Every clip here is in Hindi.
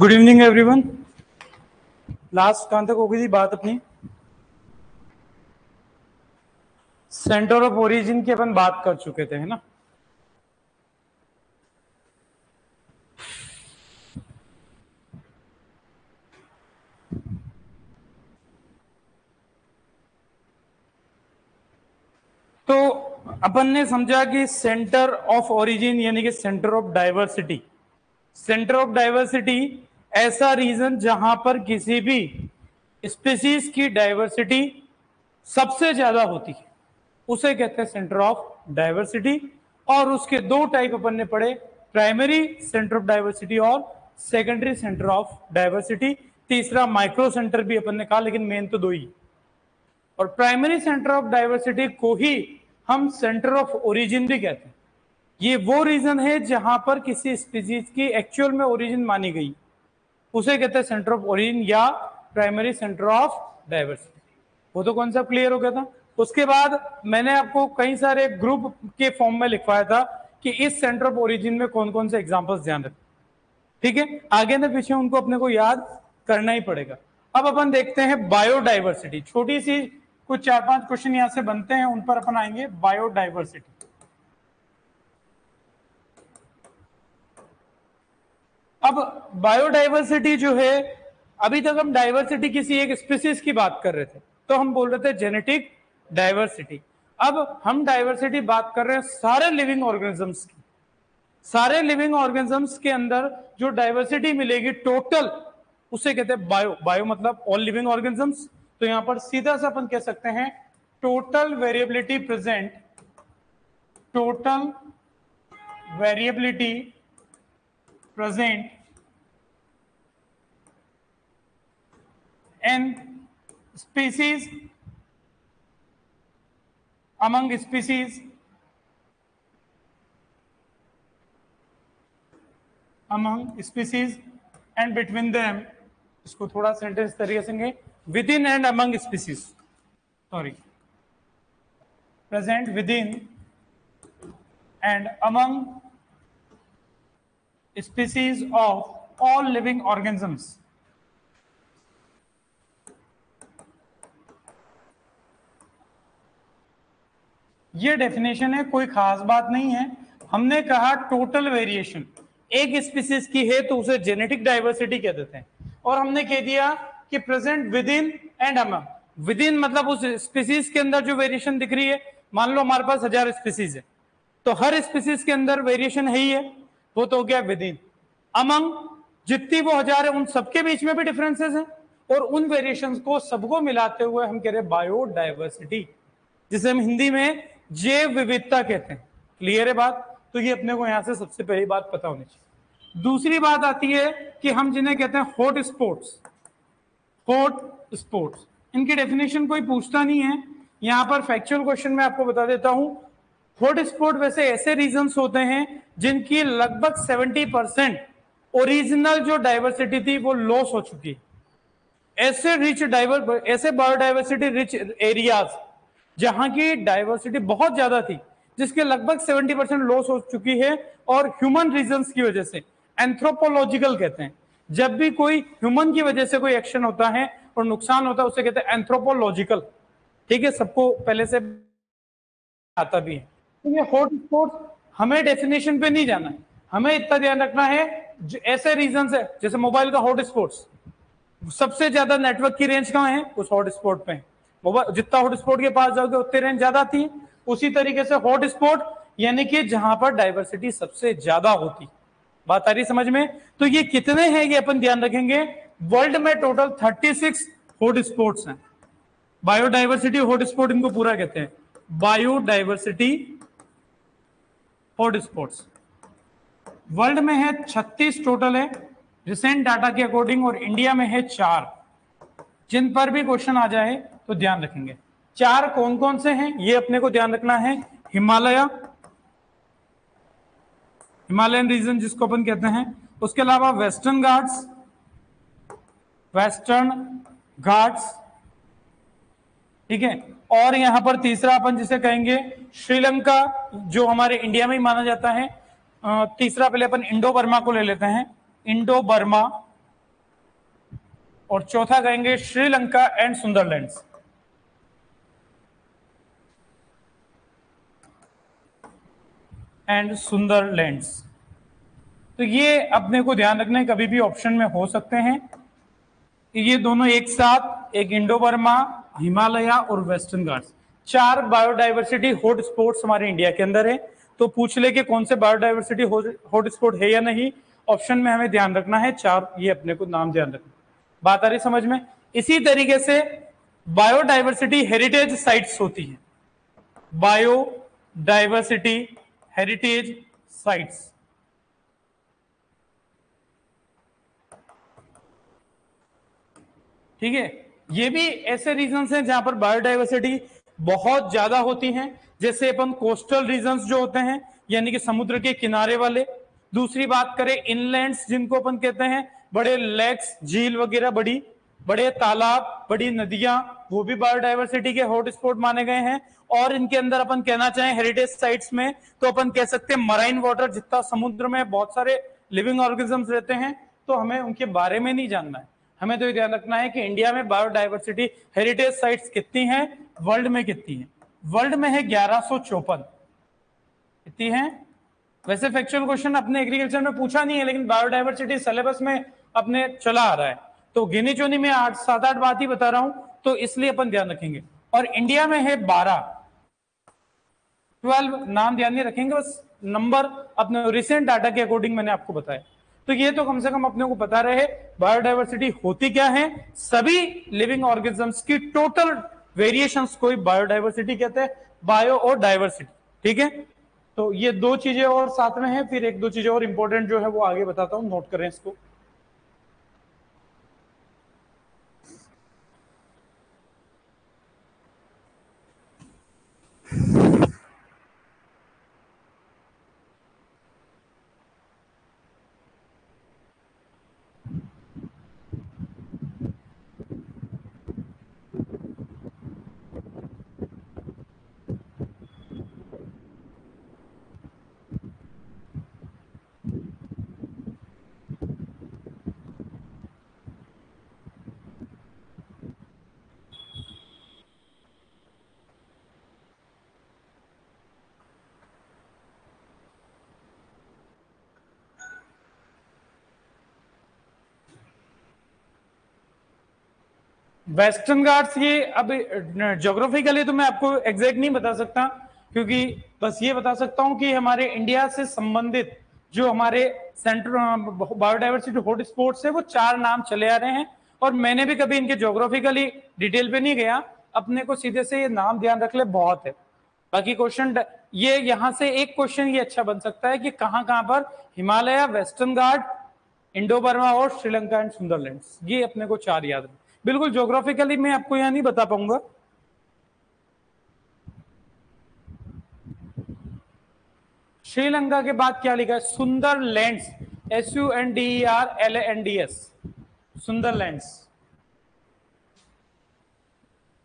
Good evening everyone. लास्ट कहां तक हो गई थी बात अपनी? सेंटर ऑफ ओरिजिन की अपन बात कर चुके थे, है ना। तो अपन ने समझा कि सेंटर ऑफ ओरिजिन यानी कि centre of diversity, centre of diversity ऐसा रीजन जहां पर किसी भी स्पीसीज की डाइवर्सिटी सबसे ज्यादा होती है, उसे कहते हैं सेंटर ऑफ डाइवर्सिटी। और उसके दो टाइप अपन ने पढ़े, प्राइमरी सेंटर ऑफ डाइवर्सिटी और सेकेंडरी सेंटर ऑफ डाइवर्सिटी। तीसरा माइक्रो सेंटर भी अपन ने कहा, लेकिन मेन तो दो ही। और प्राइमरी सेंटर ऑफ डाइवर्सिटी को ही हम सेंटर ऑफ ओरिजिन भी कहते हैं। ये वो रीजन है जहां पर किसी स्पीसीज की एक्चुअल में ओरिजिन मानी गई, उसे कहते हैं सेंटर ऑफ ओरिजिन या प्राइमरी सेंटर ऑफ डाइवर्सिटी। वो तो कॉन्सेप्ट क्लियर हो गया था। उसके बाद मैंने आपको कई सारे ग्रुप के फॉर्म में लिखवाया था कि इस सेंटर ऑफ ओरिजिन में कौन कौन से एग्जांपल्स ध्यान रखें। ठीक है, आगे न पीछे उनको अपने को याद करना ही पड़ेगा। अब अपन देखते हैं बायोडाइवर्सिटी। छोटी सी कुछ 4-5 क्वेश्चन यहां से बनते हैं, उन पर अपन आएंगे। बायोडाइवर्सिटी, अब बायोडाइवर्सिटी जो है, अभी तक हम डाइवर्सिटी किसी एक स्पीसीज की बात कर रहे थे, तो हम बोल रहे थे जेनेटिक डाइवर्सिटी। अब हम डाइवर्सिटी बात कर रहे हैं सारे लिविंग ऑर्गेनिजम्स की। सारे लिविंग ऑर्गेनिजम्स के अंदर जो डाइवर्सिटी मिलेगी टोटल, उसे कहते हैं बायो। बायो मतलब ऑल लिविंग ऑर्गेनिजम्स। तो यहां पर सीधा सा अपन कह सकते हैं total variability present, total variability present in species, among species, among species and between them, इसको थोड़ा सेंटेंस तरीके से within and among species, sorry, present within and among species of all living organisms। ये डेफिनेशन है, कोई खास बात नहीं है। हमने कहा टोटल वेरिएशन एक स्पीसीज की है तो उसे जेनेटिक डाइवर्सिटी कह देते हैं। और हमने कह दिया कि present with in and among. With in मतलब उस स्पीसीज के अंदर जो वेरिएशन दिख रही है, मान लो हमारे पास 1000 स्पीसीज है, तो हर स्पीसीज के अंदर वेरिएशन है ही है, वो तो हो गया विद इन। अमंग जितनी वो 1000 है उन सबके बीच में भी डिफरेंसेस हैं, और उन वेरिएशंस को सबको मिलाते हुए हम कह रहे हैं बायोडाइवर्सिटी, जिसे हम हिंदी में जैव विविधता कहते हैं। क्लियर है बात? तो ये अपने को यहां से सबसे पहली बात पता होनी चाहिए। दूसरी बात आती है कि हम जिन्हें कहते हैं हॉट स्पॉट्स। हॉट स्पॉट्स, इनकी डेफिनेशन कोई पूछता नहीं है, यहां पर फैक्चुअल क्वेश्चन में आपको बता देता हूं। हॉट स्पॉट वैसे ऐसे रीजन्स होते हैं जिनकी लगभग 70% ओरिजिनल जो डाइवर्सिटी थी वो लॉस हो चुकी है। ऐसे बायोडाइवर्सिटी रिच एरियाज जहां की डाइवर्सिटी बहुत ज्यादा थी, जिसके लगभग 70% लॉस हो चुकी है, और ह्यूमन रीजंस की वजह से, एंथ्रोपोलॉजिकल कहते हैं। जब भी कोई ह्यूमन की वजह से कोई एक्शन होता है और नुकसान होता है, उसे कहते हैं एंथ्रोपोलॉजिकल। ठीक है, सबको पहले से आता भी है। तो ये हॉट स्पॉट्स हमें डेफिनेशन पे नहीं जाना है, हमें इतना ध्यान रखना है ऐसे रीजंस है, जैसे मोबाइल का हॉट स्पॉट्स, सबसे ज्यादा नेटवर्क की रेंज कहां है? उस हॉट स्पॉट पे। मोबाइल जितना हॉट स्पॉट के पास जाओगे उतनी रेंज ज्यादा आती है। उसी तरीके से हॉट स्पॉट यानी कि जहां पर डाइवर्सिटी सबसे ज्यादा होती। बात आ रही समझ में? तो ये कितने हैं ये अपन ध्यान रखेंगे। वर्ल्ड में टोटल 36 हॉट स्पॉट्स हैं। बायोडाइवर्सिटी हॉट स्पॉट इनको पूरा कहते हैं, बायोडाइवर्सिटी हॉट स्पॉट्स। वर्ल्ड में है 36 टोटल है रिसेंट डाटा के अकॉर्डिंग, और इंडिया में है 4। जिन पर भी क्वेश्चन आ जाए तो ध्यान रखेंगे। 4 कौन कौन से हैं ये अपने को ध्यान रखना है। हिमालय, हिमालयन रीजन जिसको अपन कहते हैं, उसके अलावा वेस्टर्न घाट्स, वेस्टर्न घाट्स, ठीक है। और यहां पर तीसरा अपन जिसे कहेंगे श्रीलंका, जो हमारे इंडिया में ही माना जाता है। तीसरा पहले अपन इंडो बर्मा को ले लेते हैं। इंडो बर्मा, और चौथा कहेंगे श्रीलंका एंड सुंदरलैंड्स। एंड सुंदरलैंड्स। तो ये अपने को ध्यान रखना है, कभी भी ऑप्शन में हो सकते हैं ये दोनों एक साथ, एक इंडो बर्मा, हिमालय और western Ghats, 4 biodiversity hot spots हमारे इंडिया के अंदर है। तो पूछ ले कि कौन से बायोडाइवर्सिटी हॉट स्पॉट है या नहीं, ऑप्शन में हमें ध्यान रखना है 4, ये अपने को नाम ध्यान रखना। बात आ रही समझ में? इसी तरीके से बायोडाइवर्सिटी हेरिटेज साइट्स होती है, बायोडाइवर्सिटी हेरिटेज साइट्स। ठीक है, ये भी ऐसे रीजन्स हैं जहां पर बायोडाइवर्सिटी बहुत ज्यादा होती हैं, जैसे अपन कोस्टल रीजन्स जो होते हैं यानी कि समुद्र के किनारे वाले। दूसरी बात करें इनलैंड्स जिनको अपन कहते हैं, बड़े लेक्स, झील वगैरह, बड़े तालाब, बड़ी नदियां, वो भी बायोडाइवर्सिटी के हॉटस्पॉट माने गए हैं। और इनके अंदर अपन कहना चाहें हेरिटेज साइट्स में तो अपन कह सकते हैं मराइन वाटर, जितना समुद्र में बहुत सारे लिविंग ऑर्गेनिजम्स रहते हैं, तो हमें उनके बारे में नहीं जानना है, हमें तो ये ध्यान रखना है कि इंडिया में बायोडाइवर्सिटी हेरिटेज साइट्स कितनी हैं, वर्ल्ड में कितनी हैं। वर्ल्ड में है 1154। कितनी हैं? वैसे फैक्चुअल क्वेश्चन अपने एग्रीकल्चर में पूछा नहीं है, लेकिन बायोडाइवर्सिटी सिलेबस में अपने चला आ रहा है, तो गिनी चुनी में 7-8 बात ही बता रहा हूं, तो इसलिए अपन ध्यान रखेंगे। और इंडिया में है 12, 12 नाम ध्यान नहीं रखेंगे, बस नंबर अपने रिसेंट डाटा के अकॉर्डिंग मैंने आपको बताया। तो ये तो कम से कम अपने को पता रहे बायोडाइवर्सिटी होती क्या है, सभी लिविंग ऑर्गेनिजम्स की टोटल वेरिएशंस को बायोडाइवर्सिटी कहते हैं, बायो और डाइवर्सिटी। ठीक है, तो ये 2 चीजें और साथ में है, फिर 1-2 चीजें और इंपॉर्टेंट जो है वो आगे बताता हूं, नोट करें इसको। वेस्टर्न घाट्स, ये अब ज्योग्राफिकली तो मैं आपको एग्जैक्ट नहीं बता सकता, क्योंकि बस ये बता सकता हूं कि हमारे इंडिया से संबंधित जो हमारे सेंट्रल बायोडाइवर्सिटी हॉटस्पॉट्स है वो 4 नाम चले आ रहे हैं, और मैंने भी कभी इनके ज्योग्राफिकली डिटेल पे नहीं गया, अपने को सीधे से ये नाम ध्यान रख ले बहुत है। बाकी क्वेश्चन ये यहां से एक क्वेश्चन ये अच्छा बन सकता है कि कहां कहां पर हिमालय, वेस्टर्न घाट, इंडो बर्मा और श्रीलंका एंड सुंदरलैंड्स, ये अपने को 4 याद रखें। बिल्कुल ज्योग्राफिकली मैं आपको यहां नहीं बता पाऊंगा। श्रीलंका के बाद क्या लिखा है? सुंदरलैंड्स, SUNDERLANDS, सुंदरलैंड्स।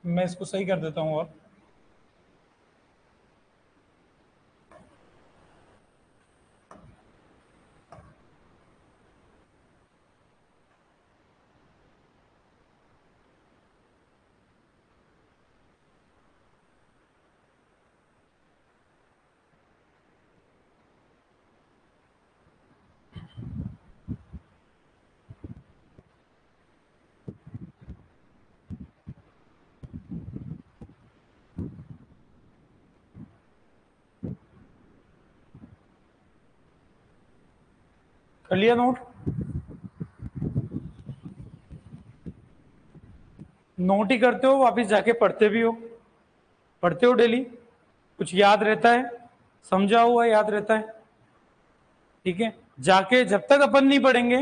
मैं इसको सही कर देता हूं और कर लिया नोट? नोट ही करते हो, वापिस जाके पढ़ते भी हो? पढ़ते हो डेली? कुछ याद रहता है? समझा हुआ याद रहता है? ठीक है, जाके जब तक अपन नहीं पढ़ेंगे,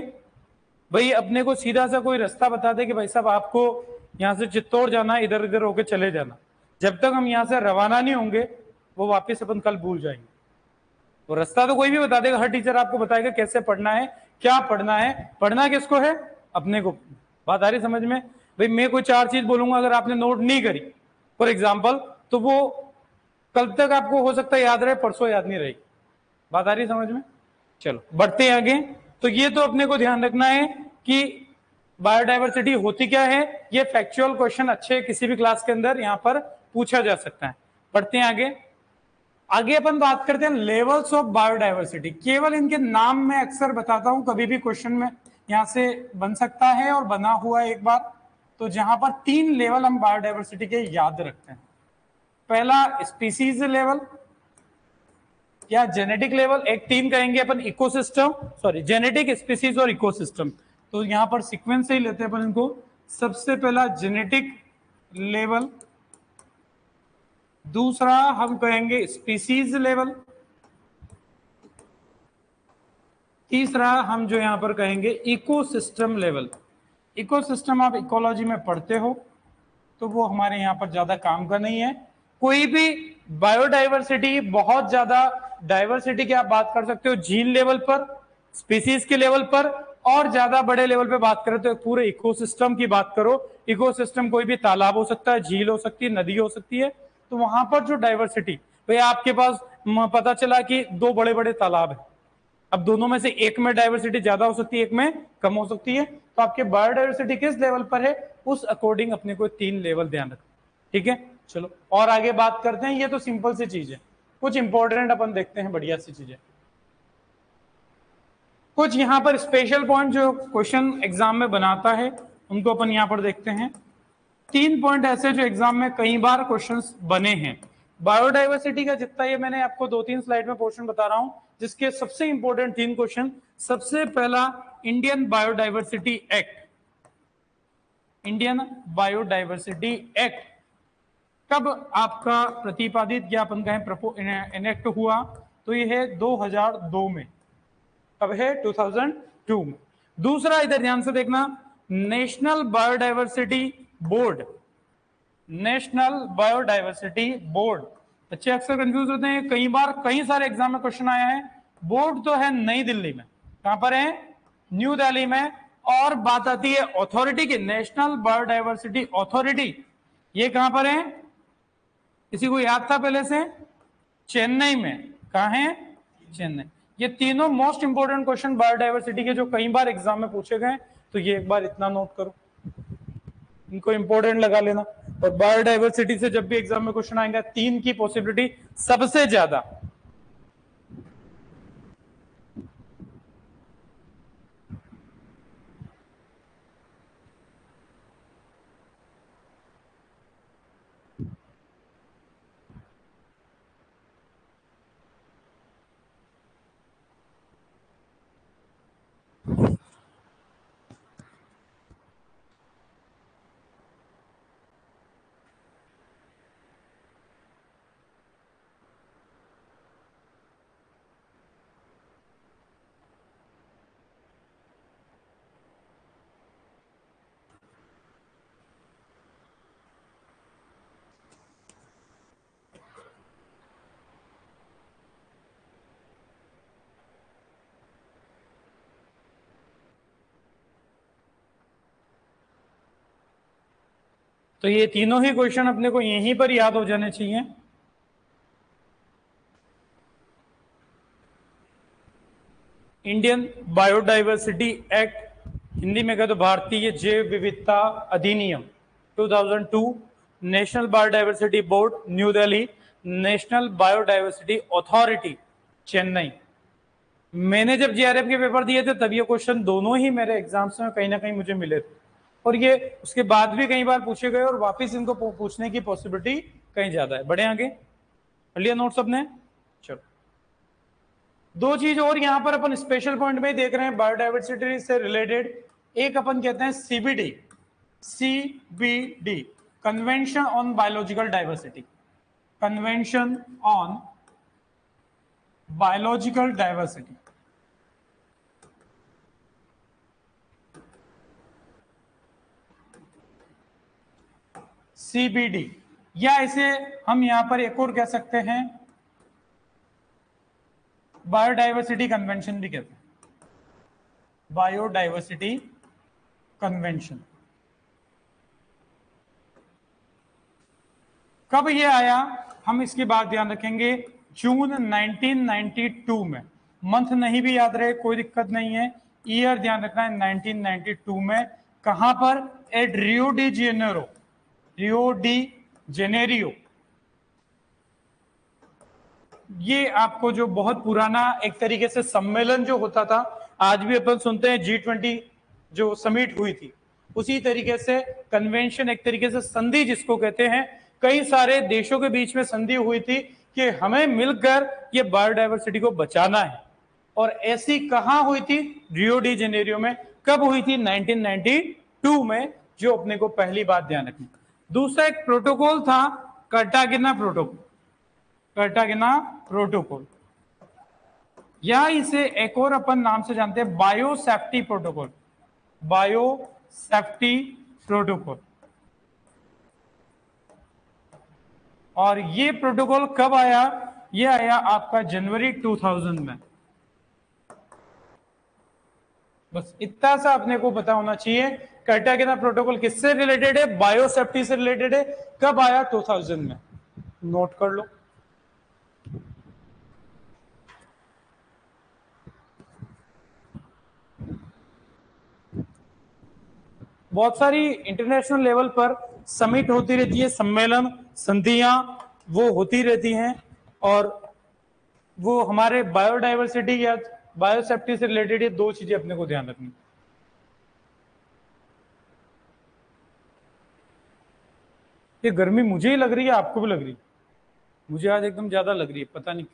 भाई अपने को सीधा सा कोई रास्ता बता दे कि भाई साहब आपको यहां से चित्तौड़ जाना, इधर इधर होके चले जाना, जब तक हम यहां से रवाना नहीं होंगे वो वापस अपन कल भूल जाएंगे। वो रास्ता तो कोई भी बता देगा, हर टीचर आपको बताएगा कैसे पढ़ना है, क्या पढ़ना है, पढ़ना किसको है? अपने को। बात आ रही समझ में? भाई मैं कोई 4 चीज बोलूंगा, अगर आपने नोट नहीं करी फॉर एग्जाम्पल, तो वो कल तक आपको हो सकता है याद रहे, परसों याद नहीं रहेगी। बात आ रही समझ में? चलो बढ़ते हैं आगे। तो ये तो अपने को ध्यान रखना है कि बायोडाइवर्सिटी होती क्या है, ये फैक्चुअल क्वेश्चन अच्छे किसी भी क्लास के अंदर यहां पर पूछा जा सकता है। पढ़ते हैं आगे। आगे अपन बात करते हैं लेवल्स ऑफ बायोडाइवर्सिटी। केवल इनके नाम में अक्सर बताता हूं, कभी भी क्वेश्चन में यहां से बन सकता है और बना हुआ है एक बार। तो जहां पर 3 लेवल हम बायोडाइवर्सिटी के याद रखते हैं। पहला स्पीसीज लेवल या जेनेटिक लेवल, एक 3 कहेंगे अपन इकोसिस्टम, सॉरी जेनेटिक, स्पीसीज और इकोसिस्टम। तो यहां पर सीक्वेंस से ही लेते हैं अपन इनको। सबसे पहला जेनेटिक लेवल, दूसरा हम कहेंगे स्पीसीज लेवल, तीसरा हम जो यहां पर कहेंगे इकोसिस्टम लेवल। इकोसिस्टम आप इकोलॉजी में पढ़ते हो तो वो हमारे यहां पर ज्यादा काम का नहीं है। कोई भी बायोडाइवर्सिटी, बहुत ज्यादा डाइवर्सिटी की आप बात कर सकते हो जीन लेवल पर, स्पीसीज के लेवल पर, और ज्यादा बड़े लेवल पे बात करें तो पूरे इकोसिस्टम की बात करो। इकोसिस्टम कोई भी तालाब हो सकता है, झील हो सकती है, नदी हो सकती है। तो वहां पर जो डाइवर्सिटी, भाई आपके पास पता चला कि 2 बड़े बड़े तालाब है, अब दोनों में से एक में डाइवर्सिटी ज्यादा हो सकती है, एक में कम हो सकती है। तो आपके बायोडाइवर्सिटी किस लेवल पर है, उस अकॉर्डिंग अपने को 3 लेवल ध्यान रखना। ठीक है, चलो और आगे बात करते हैं। ये तो सिंपल सी चीज है, कुछ इंपॉर्टेंट अपन देखते हैं, बढ़िया सी चीजें। कुछ यहां पर स्पेशल पॉइंट जो क्वेश्चन एग्जाम में बनाता है उनको अपन यहां पर देखते हैं। 3 पॉइंट ऐसे जो एग्जाम में कई बार क्वेश्चंस बने हैं बायोडाइवर्सिटी का। जितना ये मैंने आपको 2-3 स्लाइड में पोर्शन बता रहा हूं, जिसके सबसे इंपॉर्टेंट 3 क्वेश्चन। सबसे पहला Indian biodiversity act. Indian biodiversity act कब आपका प्रतिपादित या अपन कहें इनेक्ट हुआ, तो ये है 2002 में। कब है, 2002 में। दूसरा इधर ध्यान से देखना, national biodiversity board. National biodiversity board, बच्चे अक्सर कंफ्यूज होते हैं, कई बार कई सारे एग्जाम में क्वेश्चन आया है। बोर्ड तो है नई दिल्ली में, कहां पर है, न्यू दिल्ली में। और बात आती है अथॉरिटी की, नेशनल बायोडाइवर्सिटी अथॉरिटी, ये कहां पर है, किसी को याद था पहले से, चेन्नई में। कहां है, चेन्नई। ये तीनों मोस्ट इंपोर्टेंट क्वेश्चन बायोडाइवर्सिटी के जो कई बार एग्जाम में पूछे गए, तो ये एक बार इतना नोट करो, इनको इंपॉर्टेंट लगा लेना। और बायोडाइवर्सिटी से जब भी एग्जाम में क्वेश्चन आएगा, 3 की पॉसिबिलिटी सबसे ज्यादा। तो ये तीनों ही क्वेश्चन अपने को यहीं पर याद हो जाने चाहिए। इंडियन बायोडाइवर्सिटी एक्ट, हिंदी में कहे तो भारतीय जैव विविधता अधिनियम 2002, national biodiversity board new Delhi, national biodiversity authority Chennai. मैंने जब जीआरएफ के पेपर दिए थे तब ये क्वेश्चन दोनों ही मेरे एग्जाम्स में कहीं ना कहीं मुझे मिले थे, और ये उसके बाद भी कई बार पूछे गए, और वापस इनको पूछने की पॉसिबिलिटी कहीं ज्यादा है। बढ़े आगे, लिया नोट सबने, चलो। 2 चीज और यहां पर अपन स्पेशल पॉइंट में देख रहे हैं बायोडाइवर्सिटी से रिलेटेड। एक अपन कहते हैं CBD, CBD, convention on biological diversity, convention on biological diversity. CBD, या इसे हम यहां पर एक और कह सकते हैं बायोडाइवर्सिटी कन्वेंशन भी कहते हैं, बायोडाइवर्सिटी कन्वेंशन। कब ये आया, हम इसकी बात ध्यान रखेंगे, जून 1992 में। मंथ नहीं भी याद रहे कोई दिक्कत नहीं है, ईयर ध्यान रखना है, 1992 में कहां पर? At Rio de Janeiro, Rio de Janeiro. ये आपको जो बहुत पुराना एक तरीके से सम्मेलन जो होता था, आज भी अपन सुनते हैं G20 जो समिट हुई थी, उसी तरीके से कन्वेंशन, एक तरीके से संधि जिसको कहते हैं, कई सारे देशों के बीच में संधि हुई थी कि हमें मिलकर ये बायोडायवर्सिटी को बचाना है। और ऐसी कहां हुई थी? रियो डी जेनेरियो में। कब हुई थी? 1992 में, जो अपने को पहली बात ध्यान रखनी। दूसरा एक प्रोटोकॉल था, कार्टागेना प्रोटोकॉल, कार्टागेना प्रोटोकॉल, या इसे एक और अपन नाम से जानते हैं bio safety protocol, bio safety protocol. और ये प्रोटोकॉल कब आया? ये आया आपका जनवरी 2000 में। बस इतना सा अपने को पता होना चाहिए। कार्टागेना प्रोटोकॉल किससे रिलेटेड है? बायो सेफ्टी से रिलेटेड है। कब आया? 2000 में। नोट कर लो। बहुत सारी इंटरनेशनल लेवल पर समिट होती रहती है, सम्मेलन, संधियां वो होती रहती हैं, और वो हमारे बायोडायवर्सिटी या बायोसेफ्टी से रिलेटेड ये दो चीजें अपने को ध्यान रखनी। ये गर्मी मुझे ही लग रही है, आपको भी लग रही है? मुझे आज एकदम ज्यादा लग रही है, पता नहीं।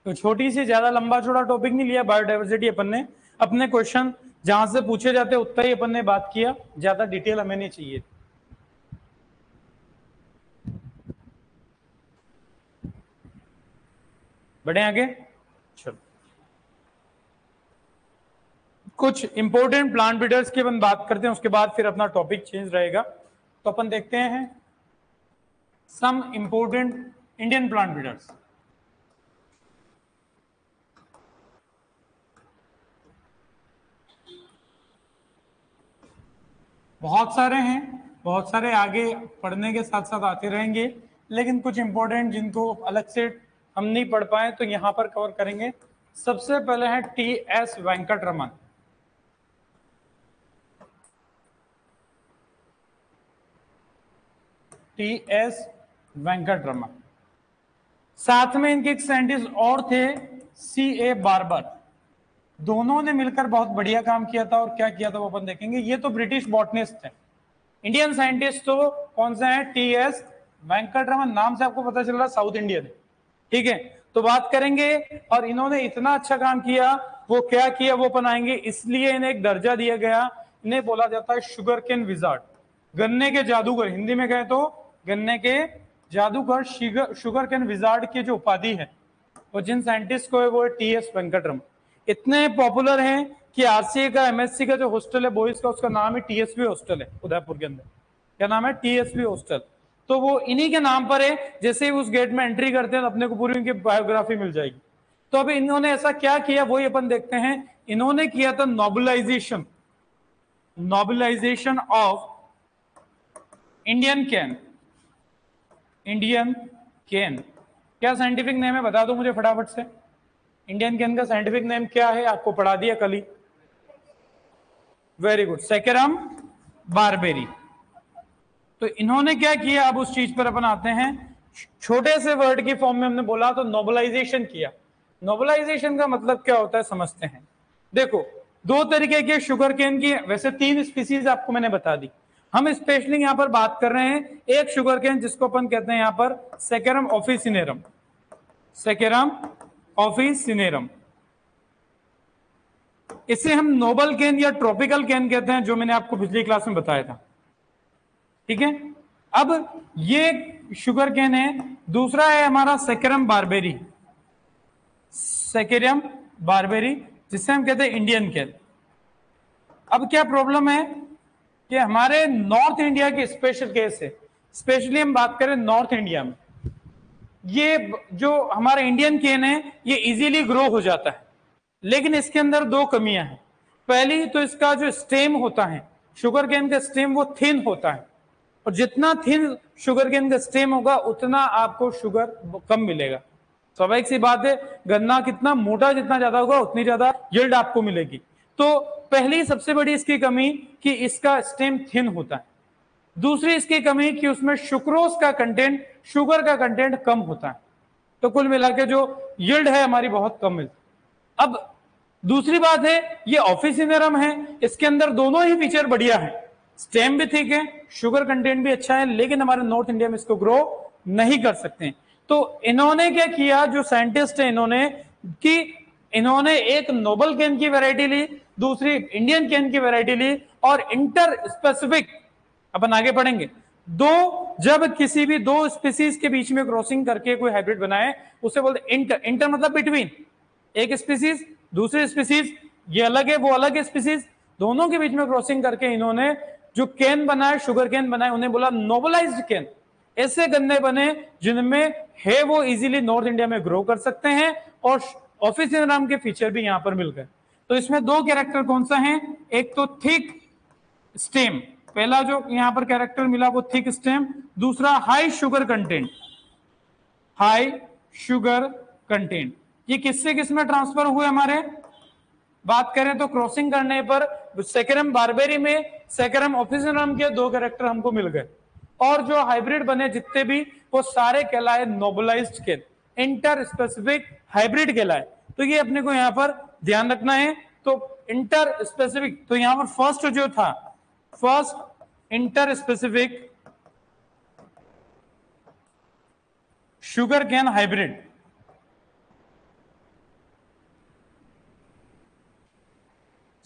तो छोटी सी, ज्यादा लंबा चौड़ा टॉपिक नहीं लिया बायोडायवर्सिटी अपन ने। अपने क्वेश्चन जहां से पूछे जाते उतना ही अपन ने बात किया, ज्यादा डिटेल हमें नहीं चाहिए। बढ़े आगे, चलो। कुछ इंपॉर्टेंट प्लांट ब्रीडर्स की अपन बात करते हैं, उसके बाद फिर अपना टॉपिक चेंज रहेगा। तो अपन देखते हैं some important Indian plant breeders. बहुत सारे हैं, बहुत सारे आगे पढ़ने के साथ साथ आते रहेंगे, लेकिन कुछ इंपॉर्टेंट जिनको अलग से हम नहीं पढ़ पाए तो यहां पर कवर करेंगे। सबसे पहले है टी.एस. वेंकटरमन। टी.एस. वेंकटरमन। साथ में इनके एक साइंटिस्ट और थे, C.A. बार्बर। दोनों ने मिलकर बहुत बढ़िया काम किया था, और क्या किया था वो अपन देखेंगे। ये तो ब्रिटिश बॉटनिस्ट है। इंडियन साइंटिस्ट तो कौन सा है? टी.एस. वेंकटरमन। नाम से आपको पता चल रहा है साउथ इंडियन है, ठीक है। तो बात करेंगे, और इन्होंने इतना अच्छा काम किया, वो क्या किया वो अपन आएंगे। इसलिए इन्हें एक दर्जा दिया गया, इन्हें बोला जाता है शुगर केन विजार्ड, गन्ने के जादूगर। हिंदी में कहें तो गन्ने के जादूगर, शुगर केन विजार्ड की जो उपाधि है, और जिन साइंटिस्ट को है वो है टी.एस. वेंकटरमन। इतने पॉपुलर हैं कि आरसीए का, एमएससी का जो हॉस्टल है बॉयज का, उसका नाम है टीएसबी हॉस्टल है उदयपुर के अंदर। क्या नाम है? TSB hostel. तो वो इन्हीं के नाम पर है। जैसे ही उस गेट में एंट्री करते हैं तो अपने को पूरी उनकी बायोग्राफी मिल जाएगी। तो अभी इन्होंने ऐसा क्या किया वही अपन देखते हैं। इन्होंने किया था nobilization, nobilization of Indian cane. Indian cane क्या साइंटिफिक नेम है बता दो मुझे फटाफट से। इंडियन कैन का साइंटिफिक नेम क्या है? आपको पढ़ा दिया कल ही। Very good, Saccharum barberi. तो इन्होंने क्या किया, अब उस चीज पर अपन आते हैं। छोटे से वर्ड की फॉर्म में हमने बोला तो नोबलाइजेशन किया। नोबलाइजेशन का मतलब क्या होता है समझते हैं। देखो, दो तरीके के शुगर केन की, वैसे 3 स्पीसीज आपको मैंने बता दी। हम स्पेशली यहां पर बात कर रहे हैं एक शुगर केन जिसको अपन कहते हैं यहां पर सेकेरम ऑफिसिनेरम, सेकेरम ऑफिसिनेरम। इसे हम नोबल केन या ट्रॉपिकल केन कहते हैं, जो मैंने आपको पिछली क्लास में बताया था, ठीक है। अब ये शुगर केन है। दूसरा है हमारा सेकेरम बारबेरी, सेकेरम बारबेरी, जिसे हम कहते हैं इंडियन केन। अब क्या प्रॉब्लम है कि हमारे नॉर्थ इंडिया की स्पेशल केस है, स्पेशली हम बात करें नॉर्थ इंडिया में। ये जो हमारा इंडियन केन है ये इजीली ग्रो हो जाता है, लेकिन इसके अंदर दो कमियां हैं। पहली तो इसका जो स्टेम होता है, शुगर केन का स्टेम वो थिन होता है, और जितना थिन शुगर केन का स्टेम होगा उतना आपको शुगर कम मिलेगा। स्वाभाविक सी बात है, गन्ना कितना मोटा जितना ज्यादा होगा उतनी ज्यादा यील्ड आपको मिलेगी। तो पहली सबसे बड़ी इसकी कमी कि इसका स्टेम थिन होता है। दूसरी इसकी कमी कि उसमें सुक्रोज का कंटेंट, शुगर का कंटेंट कम होता है। तो कुल मिला के जो यील्ड है हमारी बहुत कम मिलती है। अब दूसरी बात है, ये ऑफिसिनेरम है, इसके अंदर दोनों ही फीचर बढ़िया है, स्टेम भी ठीक है, शुगर कंटेंट भी अच्छा है, लेकिन हमारे नॉर्थ इंडिया में इसको ग्रो नहीं कर सकते। तो इन्होंने क्या किया, जो साइंटिस्ट है इन्होंने, कि इन्होंने एक नोबल केन की वैरायटी ली, दूसरी इंडियन केन की वैरायटी ली, और इंटर स्पेसिफिक, अपन आगे पढ़ेंगे, जब किसी भी दो स्पीसीज के बीच में क्रॉसिंग करके कोई हाइब्रिड बनाए उसे बोलते इंटर। इंटर मतलब बिटवीन, एक स्पीसीज दूसरे स्पीसीज, ये अलग है वो अलग है स्पीसीज, दोनों के बीच में क्रॉसिंग करके इन्होंने जो केन बनाए, शुगर केन बनाए, उन्हें बोला नोबलाइज्ड केन। ऐसे गन्ने बने जिनमें है वो इजीली नॉर्थ इंडिया में ग्रो कर सकते हैं, और ऑफिस नाम के फीचर भी यहां पर मिल गए। तो इसमें दो कैरेक्टर कौन सा है, एक तो थिक स्टेम, पहला जो यहां पर कैरेक्टर मिला वो थिक स्टेम, दूसरा high sugar content, high sugar content. ये किससे किस में ट्रांसफर हुए हमारे, बात करें तो क्रॉसिंग करने पर सेकेरम बारबेरी में सेकेरम ऑफिसिनम के दो कैरेक्टर हमको मिल गए, और जो हाइब्रिड बने जितने भी वो सारे कहलाए नोबलाइज्ड केन, इंटर स्पेसिफिक हाइब्रिड कहलाए। तो ये अपने को यहां पर ध्यान रखना है। तो इंटर स्पेसिफिक, तो यहां पर फर्स्ट जो था, first interspecific sugarcane hybrid,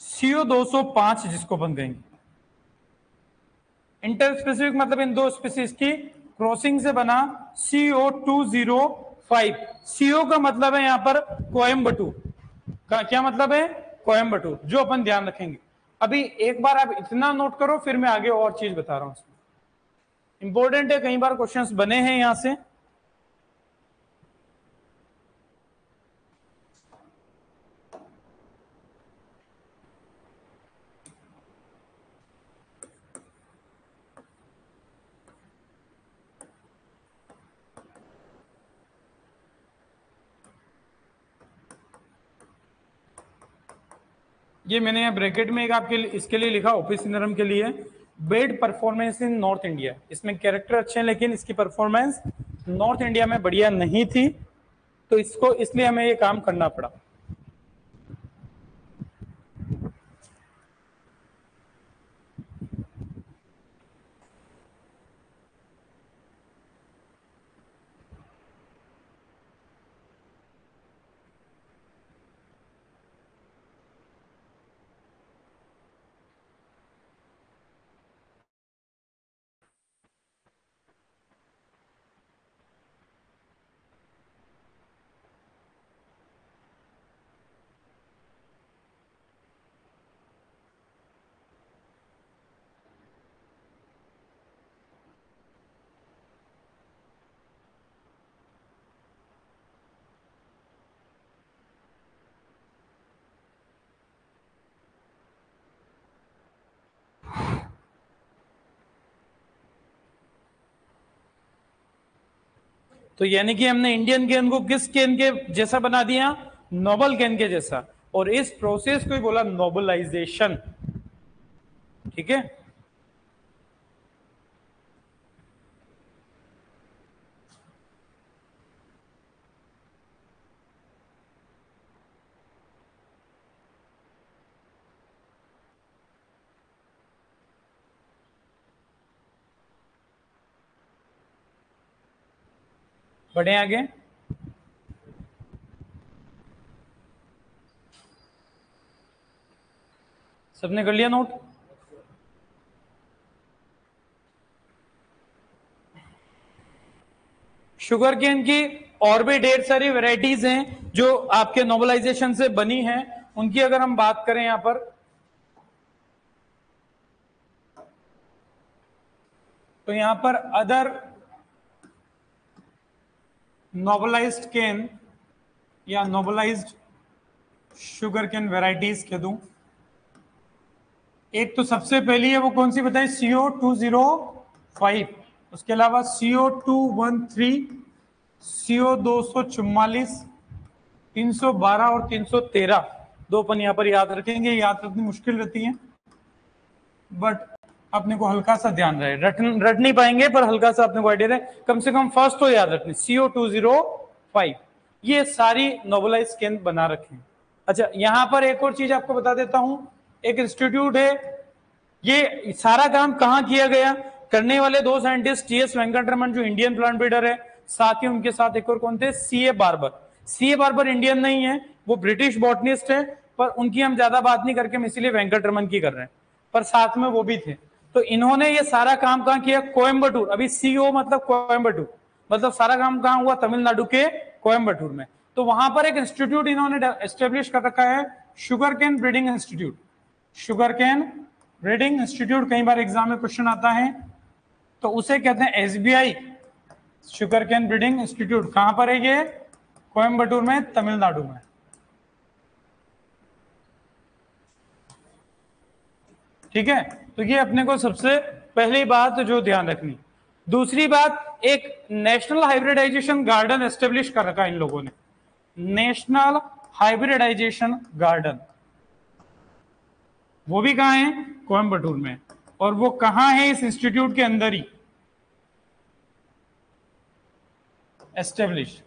CO 205 जिसको अपन कहेंगे। इंटर स्पेसिफिक मतलब इन दो स्पीसीज की क्रॉसिंग से बना CO 205। CO का मतलब है यहां पर कोयम्बटूर का, क्या मतलब है, कोयम्बटूर, जो अपन ध्यान रखेंगे। अभी एक बार आप इतना नोट करो, फिर मैं आगे और चीज बता रहा हूं। इंपॉर्टेंट है, कई बार क्वेश्चंस बने हैं यहां से। ये मैंने यहाँ ब्रैकेट में एक आपके इसके लिए लिखा, ऑफिस सिंड्रोम के लिए, bed performance in north India. इसमें कैरेक्टर अच्छे हैं लेकिन इसकी परफॉर्मेंस नॉर्थ इंडिया में बढ़िया नहीं थी, तो इसको इसलिए हमें ये काम करना पड़ा। तो यानी कि हमने इंडियन केन को किस केन के जैसा बना दिया, नोबल केन के जैसा, और इस प्रोसेस को ही बोला नोबलाइजेशन। ठीक है, बढ़े आगे। सबने कर लिया नोट। शुगर केन की और भी ढेर सारी वैरायटीज हैं जो आपके नोबलाइजेशन से बनी हैं, उनकी अगर हम बात करें यहां पर, तो यहां पर अदर नोबलाइज्ड केन या नोबलाइज्ड शुगर केन वेराइटीज कह दूं। एक तो सबसे पहली है वो कौन सी बताएं, CO205, उसके अलावा CO213, CO244, 312 और 313। दो अपन यहां पर याद रखेंगे, याद रखनी मुश्किल रहती है बट अपने को हल्का सा ध्यान रहे, रट नहीं पाएंगे पर हल्का सा अपने को आइडिया रहे, कम से कम फर्स्ट तो याद रखनी CO205। ये सारी नोबलाइज केन बना रखे। अच्छा यहां पर एक और चीज आपको बता देता हूं, एक इंस्टीट्यूट है, ये सारा काम कहां किया गया, करने वाले दो साइंटिस्ट TS वेंकटरमन जो इंडियन प्लांट ब्रीडर है, साथ ही उनके साथ एक और कौन थे, CA barber. CA barber Indian नहीं है, वो ब्रिटिश बॉटनिस्ट है, पर उनकी हम ज्यादा बात नहीं करके हम इसीलिए वेंकटरमन की कर रहे हैं, पर साथ में वो भी थे। तो इन्होंने ये सारा काम कहां किया, कोयम्बटूर। अभी CO मतलब कोयम्बटूर, मतलब सारा काम कहां हुआ, तमिलनाडु के कोयम्बटूर में। तो वहां पर एक इंस्टीट्यूट इन्होंने एस्टेब्लिश कर रखा है, sugar cane breeding institute. Sugar cane breeding institute, कई बार एग्जाम में क्वेश्चन आता है, तो उसे कहते हैं SBI, sugar cane breeding institute. कहां पर है ये, कोयम्बटूर में, तमिलनाडु में। ठीक है, तो ये अपने को सबसे पहली बात जो ध्यान रखनी। दूसरी बात, एक नेशनल हाइब्रिडाइजेशन गार्डन एस्टेब्लिश कर रखा इन लोगों ने, नेशनल हाइब्रिडाइजेशन गार्डन। वो भी कहां है, कोयम्बटूर में। और वो कहां है, इस इंस्टीट्यूट के अंदर ही एस्टेब्लिश।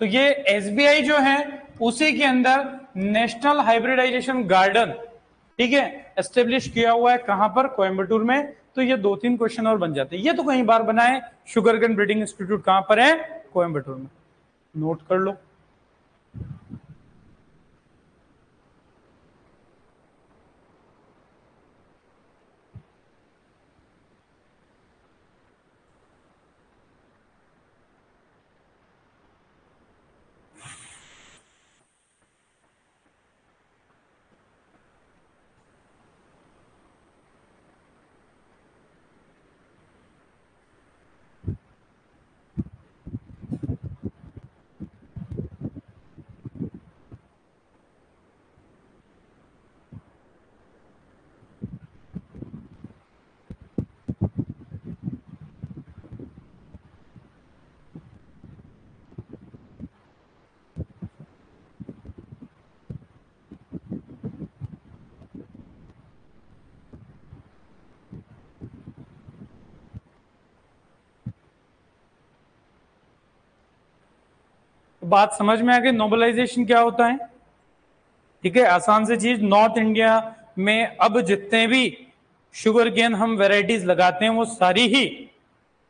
तो ये SBI जो है उसी के अंदर नेशनल हाइब्रिडाइजेशन गार्डन, ठीक है, एस्टेब्लिश किया हुआ है। कहां पर, कोयम्बटूर में। तो ये 2-3 क्वेश्चन और बन जाते हैं, ये तो कई बार बना है। शुगर केन ब्रीडिंग इंस्टीट्यूट कहां पर है, कोयम्बटूर में, नोट कर लो। बात समझ में आ गई, नोबलाइजेशन क्या होता है। ठीक है, आसान सी चीज, नॉर्थ इंडिया में अब जितने भी शुगर केन हम वेराइटीज लगाते हैं वो सारी ही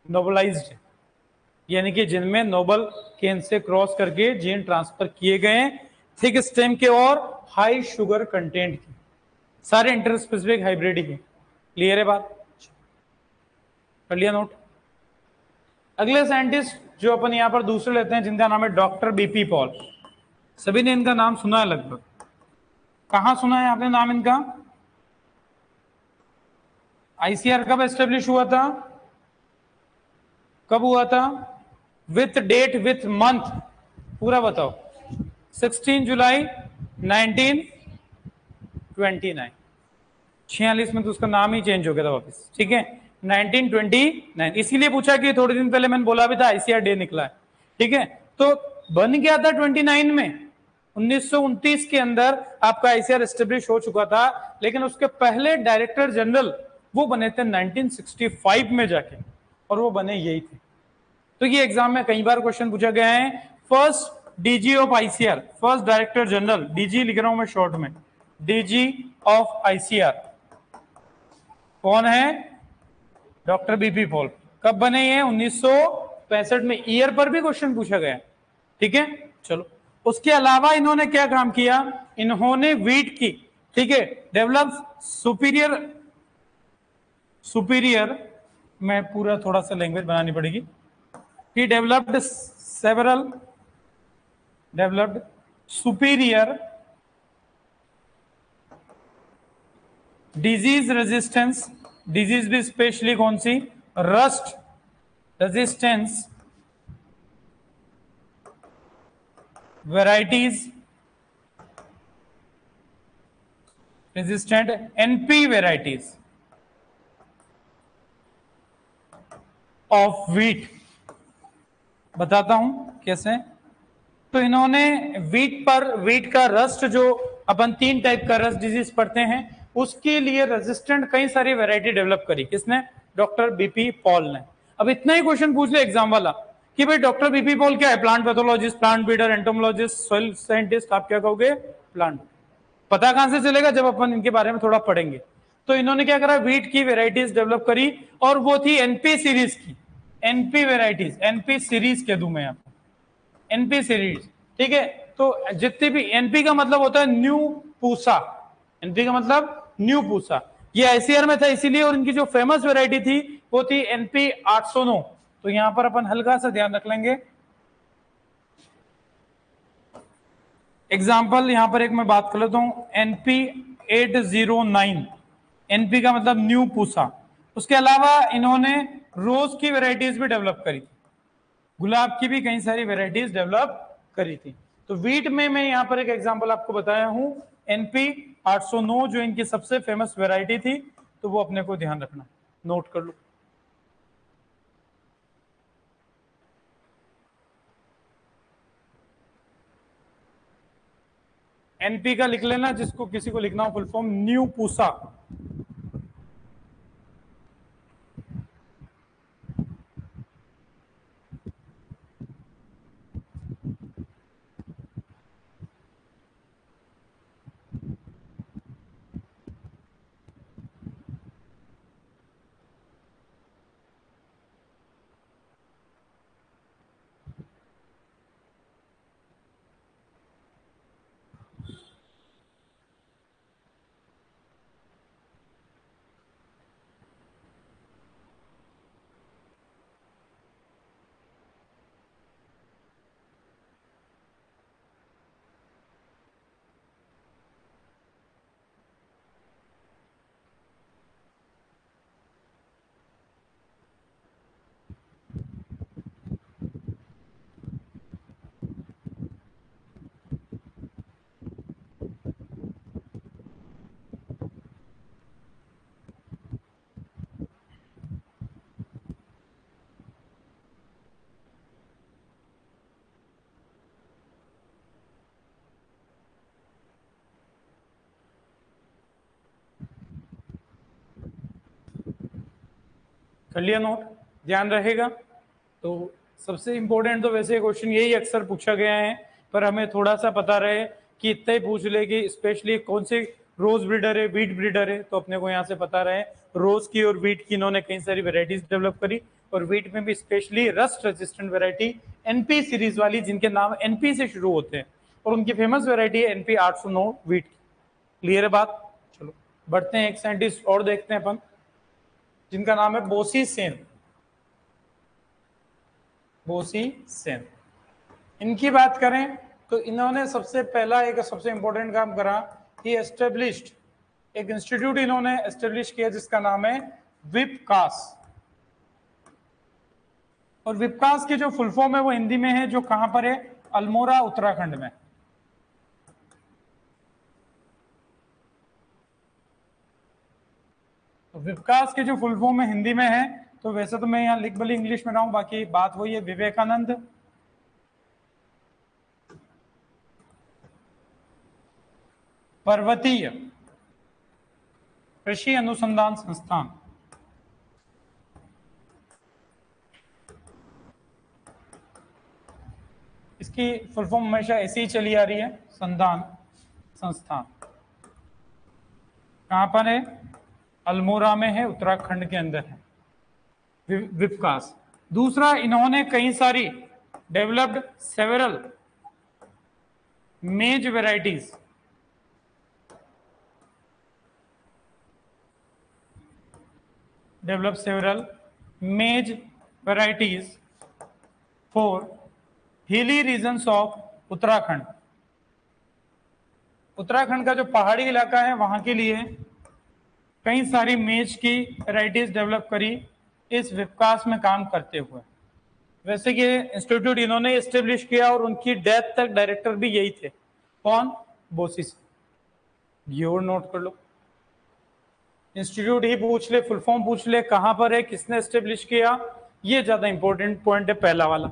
नोबलाइज्ड है, यानी कि जिनमें नोबल केन से क्रॉस करके जीन ट्रांसफर किए गए, थिक स्टेम के और हाई शुगर कंटेंट के, सारे इंटरस्पेसिफिक हाइब्रिड ही। क्लियर है बात, कर लिया नोट। अगले साइंटिस्ट जो अपन यहां पर दूसरे लेते हैं, जिनका नाम है डॉक्टर BP पॉल। सभी ने इनका नाम सुना है लगभग, कहां सुना है आपने नाम इनका। ICR कब एस्टेब्लिश हुआ था, कब हुआ था, विथ डेट विथ मंथ पूरा बताओ। 16 जुलाई 1929। 46 में तो उसका नाम ही चेंज हो गया था वापस, ठीक है, 1929। इसीलिए पूछा कि थोड़े दिन पहले मैंने बोला भी था ICR डे निकला है, ठीक है। तो बन गया था 29 में, 1929 के अंदर आपका ICR एस्टेब्लिश हो चुका था, लेकिन उसके पहले डायरेक्टर जनरल वो बने थे 1965 में जाके, और वो बने यही थे। तो ये एग्जाम में कई बार क्वेश्चन पूछा गया है। First DG of ICR, first director general, DG लिख रहा हूं मैं शॉर्ट में, DG ऑफ ICR कौन है, डॉक्टर BP पॉल। कब बने ये, 1965 में। ईयर पर भी क्वेश्चन पूछा गया, ठीक है। चलो, उसके अलावा इन्होंने क्या काम किया, इन्होंने वीट की, ठीक है, डेवलप सुपीरियर मैं पूरा थोड़ा सा लैंग्वेज बनानी पड़ेगी। He developed superior disease resistance, disease भी स्पेशली कौन सी, rust resistance varieties, resistant NP varieties of wheat. बताता हूं कैसे। तो इन्होंने व्हीट का रस्ट, जो अपन 3 टाइप का रस्ट डिजीज पढ़ते हैं, उसके लिए रेजिस्टेंट कई सारी वैरायटी डेवलप करी। किसने? डॉक्टर बीपी पॉल ने। अब इतना ही क्वेश्चन पूछ ले एग्जाम वाला कि भाई डॉक्टर बीपी पॉल क्या है? Plant pathologist, plant breeder, entomologist, soil scientist. आप क्या कहोगे? प्लांट। पता कहां से चलेगा? जब अपन इनके बारे में थोड़ा पढ़ेंगे। तो इन्होंने क्या करा? व्हीट की वेराइटीज डेवलप करी, और वो थी एनपी सीरीज की। एनपी वेराइटीज, एनपी सीरीज कह दूं मैं आपको, एनपी सीरीज। ठीक है, तो जितने भी, एनपी का मतलब होता है न्यू पूसा, एनपी का मतलब न्यू पूसा। ये आईसीआर में था इसीलिए, और इनकी जो फेमस वैरायटी थी वो थी एनपी 809। तो यहां पर अपन हल्का सा ध्यान रख लेंगे। एग्जाम्पल यहां पर एक मैं बात कर लेता हूं, एनपी 809। एनपी का मतलब न्यू पूसा। उसके अलावा इन्होंने रोज की वेराइटीज भी डेवलप करी थी, गुलाब की भी कई सारी वेराइटीज डेवलप करी थी। तो वीट में मैं यहां पर एक एग्जांपल आपको बताया हूं, एनपी 809 जो इनकी सबसे फेमस वेराइटी थी। तो वो अपने को ध्यान रखना, नोट कर लो। एनपी का लिख लेना, जिसको किसी को लिखना हो फुल फॉर्म, न्यू पूसा। कर लिया नोट? ध्यान रहेगा। तो सबसे इंपॉर्टेंट तो वैसे क्वेश्चन यही अक्सर पूछा गया है, पर हमें थोड़ा सा पता रहे कि इतना ही पूछ ले कि स्पेशली कौन से रोज ब्रीडर है, वीट ब्रीडर है। तो अपने को यहाँ से पता रहे रोज की और वीट की इन्होंने कई सारी वेराइटीज डेवलप करी, और वीट में भी specially rust resistant variety NP series वाली, जिनके नाम एनपी से शुरू होते हैं, और उनकी फेमस वेराइटी है एनपी 809 वीट। क्लियर है बात? चलो बढ़ते हैं, एक साइंटिस्ट और देखते हैं अपन, जिनका नाम है बोसी सेन। बोसी सेन, इनकी बात करें तो इन्होंने सबसे पहला एक सबसे इंपॉर्टेंट काम करा कि एस्टेब्लिश्ड एक इंस्टीट्यूट इन्होंने एस्टेब्लिश किया, जिसका नाम है विपकास। और विपकास की जो फुल फॉर्म है वो हिंदी में है, जो कहां पर है? अल्मोड़ा, उत्तराखंड में। तो विपकास की जो फुल फॉर्म है हिंदी में है, तो वैसे तो मैं यहाँ लिख भले इंग्लिश में रहा हूं, बाकी बात वही है, विवेकानंद पर्वतीय कृषि अनुसंधान संस्थान। इसकी फुल फॉर्म हमेशा ऐसी ही चली आ रही है, संधान संस्थान। कहां पर है? अल्मोड़ा में है, उत्तराखंड के अंदर है विपकास। दूसरा, इन्होंने कई सारी developed several maize varieties, develop several maize varieties for hilly regions of Uttarakhand. Uttarakhand का जो पहाड़ी इलाका है वहां के लिए कई सारी मेज की वेराइटीज डेवलप करी इस विपकास में काम करते हुए। वैसे ये इंस्टीट्यूट इन्होंने एस्टेब्लिश किया और उनकी डेथ तक डायरेक्टर भी यही थे। कौन? बोसिस। ये और नोट कर लो। इंस्टीट्यूट ही पूछ ले, फुल फॉर्म पूछ ले, कहां पर है, किसने एस्टेब्लिश किया, ये ज्यादा इंपॉर्टेंट पॉइंट है पहला वाला।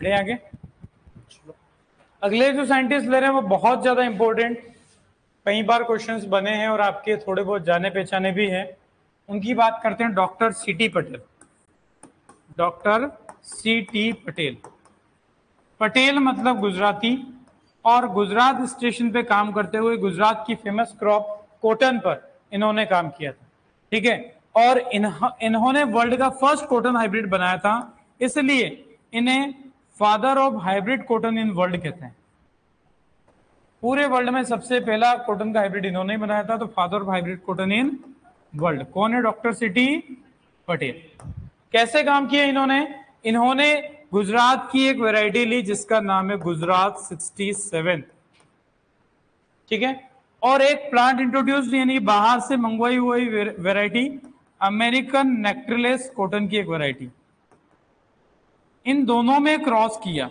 बढ़े आगे। चलो अगले जो साइंटिस्ट ले रहे हैं वो बहुत ज्यादा इंपॉर्टेंट, कई बार क्वेश्चंस बने हैं और आपके थोड़े बहुत जाने पहचाने भी हैं। उनकी बात करते हैं, डॉक्टर सीटी पटेल। डॉक्टर सीटी पटेल। पटेल मतलब गुजराती, और गुजरात स्टेशन पे काम करते हुए गुजरात की फेमस क्रॉप कॉटन पर इन्होंने काम किया था। ठीक है, और इन्होंने वर्ल्ड का फर्स्ट कॉटन हाइब्रिड बनाया था, इसलिए इन्हें father of hybrid cotton in world कहते हैं। पूरे वर्ल्ड में सबसे पहला कॉटन का हाइब्रिड इन्होंने ही बनाया था, तो father of hybrid cotton in world कौन है? डॉक्टर सीटी पटेल। कैसे काम किया इन्होंने? इन्होंने गुजरात की एक वैरायटी ली जिसका नाम है गुजरात 67। ठीक है, और एक प्लांट इंट्रोड्यूस यानी बाहर से मंगवाई हुई वैरायटी, अमेरिकन नेक्ट्रलेस कॉटन की एक वैरायटी, इन दोनों में क्रॉस किया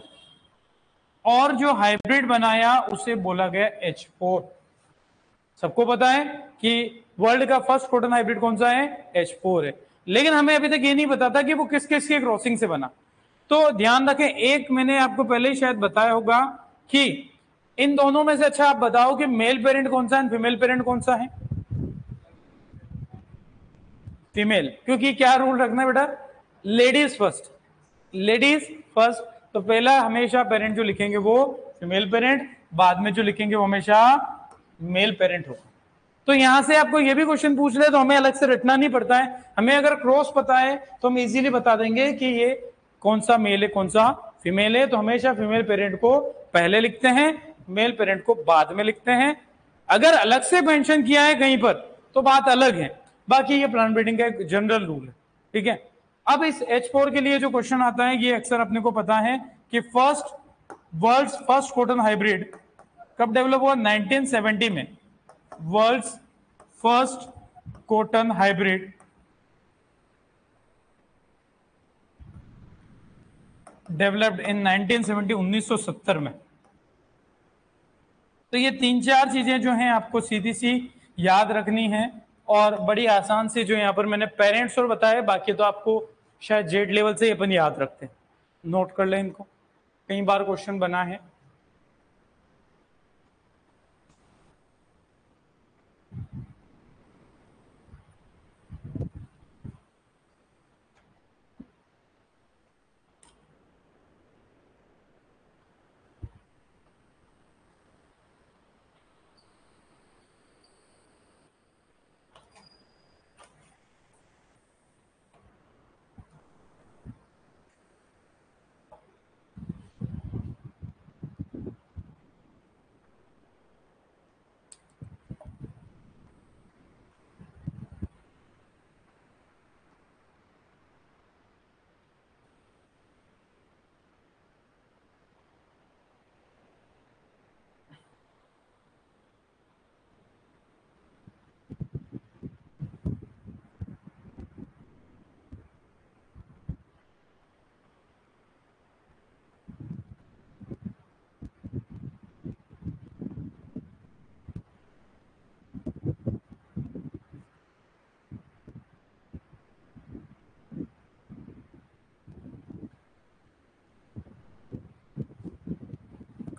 और जो हाइब्रिड बनाया उसे बोला गया H4। सबको पता है कि वर्ल्ड का फर्स्ट कॉटन हाइब्रिड कौन सा है? H4 है, लेकिन हमें अभी तक ये नहीं पता था कि वो किस किस के क्रॉसिंग से बना। तो ध्यान रखें, एक मैंने आपको पहले ही शायद बताया होगा कि इन दोनों में से अच्छा आप बताओ कि मेल पेरेंट कौन सा है, फीमेल पेरेंट कौन सा है? फीमेल, क्योंकि क्या रूल रखना है बेटा? Ladies first, ladies first. तो पहला हमेशा पेरेंट जो लिखेंगे वो फीमेल पेरेंट, बाद में जो लिखेंगे वो हमेशा मेल पेरेंट होगा। तो यहां से आपको ये भी क्वेश्चन पूछ ले तो हमें अलग से रटना नहीं पड़ता है, हमें अगर क्रॉस पता है तो हम इजीली बता देंगे कि ये कौन सा मेल है कौन सा फीमेल है। तो हमेशा फीमेल पेरेंट को पहले लिखते हैं, मेल पेरेंट को बाद में लिखते हैं। अगर अलग से मेंशन किया है कहीं पर तो बात अलग है, बाकी ये प्लांट ब्रीडिंग का एक जनरल रूल है। ठीक है, अब इस H4 के लिए जो क्वेश्चन आता है ये अक्सर अपने को पता है कि वर्ल्ड्स फर्स्ट कॉटन हाइब्रिड कब डेवलप हुआ? 1970 में। World's first cotton hybrid developed in 1970, 1970 में। तो ये तीन चार चीजें जो हैं आपको सीधी सी याद रखनी है, और बड़ी आसान से जो यहाँ पर मैंने पेरेंट्स और बताया, बाकी तो आपको शायद जेड लेवल से अपन याद रखते हैं। नोट कर लें इनको, कई बार क्वेश्चन बना है।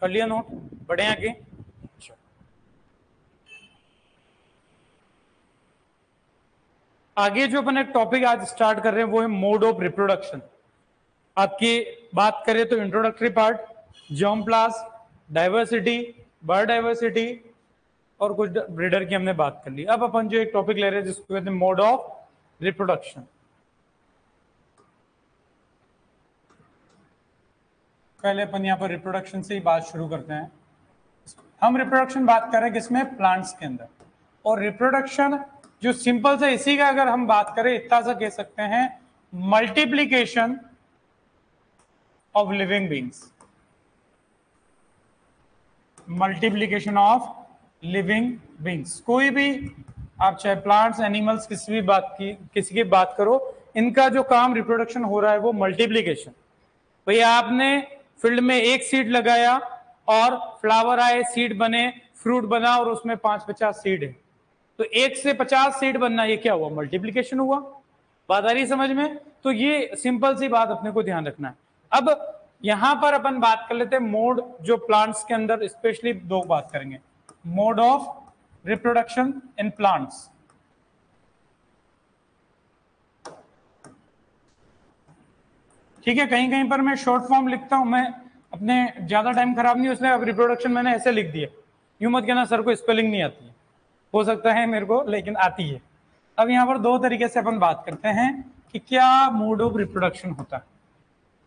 कर लिया नोट? बढ़े आगे। आगे जो अपन एक टॉपिक आज स्टार्ट कर रहे हैं वो है मोड ऑफ रिप्रोडक्शन। आपकी बात करें तो introductory part, germ plasm, diversity, bird diversity और कुछ ब्रीडर की हमने बात कर ली। अब अपन जो एक टॉपिक ले रहे हैं जिसको कहते हैं मोड ऑफ रिप्रोडक्शन। पहले अपन यहाँ पर रिप्रोडक्शन से ही बात शुरू करते हैं। हम रिप्रोडक्शन बात कर रहे हैं किसमें? प्लांट्स के अंदर। और रिप्रोडक्शन जो सिंपल से इसी का अगर हम बात करें इतना सा कह सकते हैं, multiplication of living beings. Multiplication of living beings. कोई भी आप चाहे प्लांट्स, एनिमल्स, किसी की बात करो, इनका जो काम रिप्रोडक्शन हो रहा है वो मल्टीप्लीकेशन। भैया आपने फील्ड में एक सीड लगाया और फ्लावर आए, सीड बने, फ्रूट बना और उसमें 5-50 सीड है, तो 1 से 50 सीड बनना, ये क्या हुआ? मल्टीप्लीकेशन हुआ। बात आ रही समझ में? तो ये सिंपल सी बात अपने को ध्यान रखना है। अब यहां पर अपन बात कर लेते हैं मोड, जो प्लांट्स के अंदर स्पेशली दो बात करेंगे, mode of reproduction in plants. ठीक है, कहीं कहीं पर मैं शॉर्ट फॉर्म लिखता हूं, मैं अपने ज्यादा टाइम खराब नहीं, इसलिए अब रिप्रोडक्शन मैंने ऐसे लिख दिया। यूं मत कहना सर को स्पेलिंग नहीं आती है, हो सकता है मेरे को, लेकिन आती है। अब यहां पर दो तरीके से अपन बात करते हैं कि क्या मोड ऑफ रिप्रोडक्शन होता है।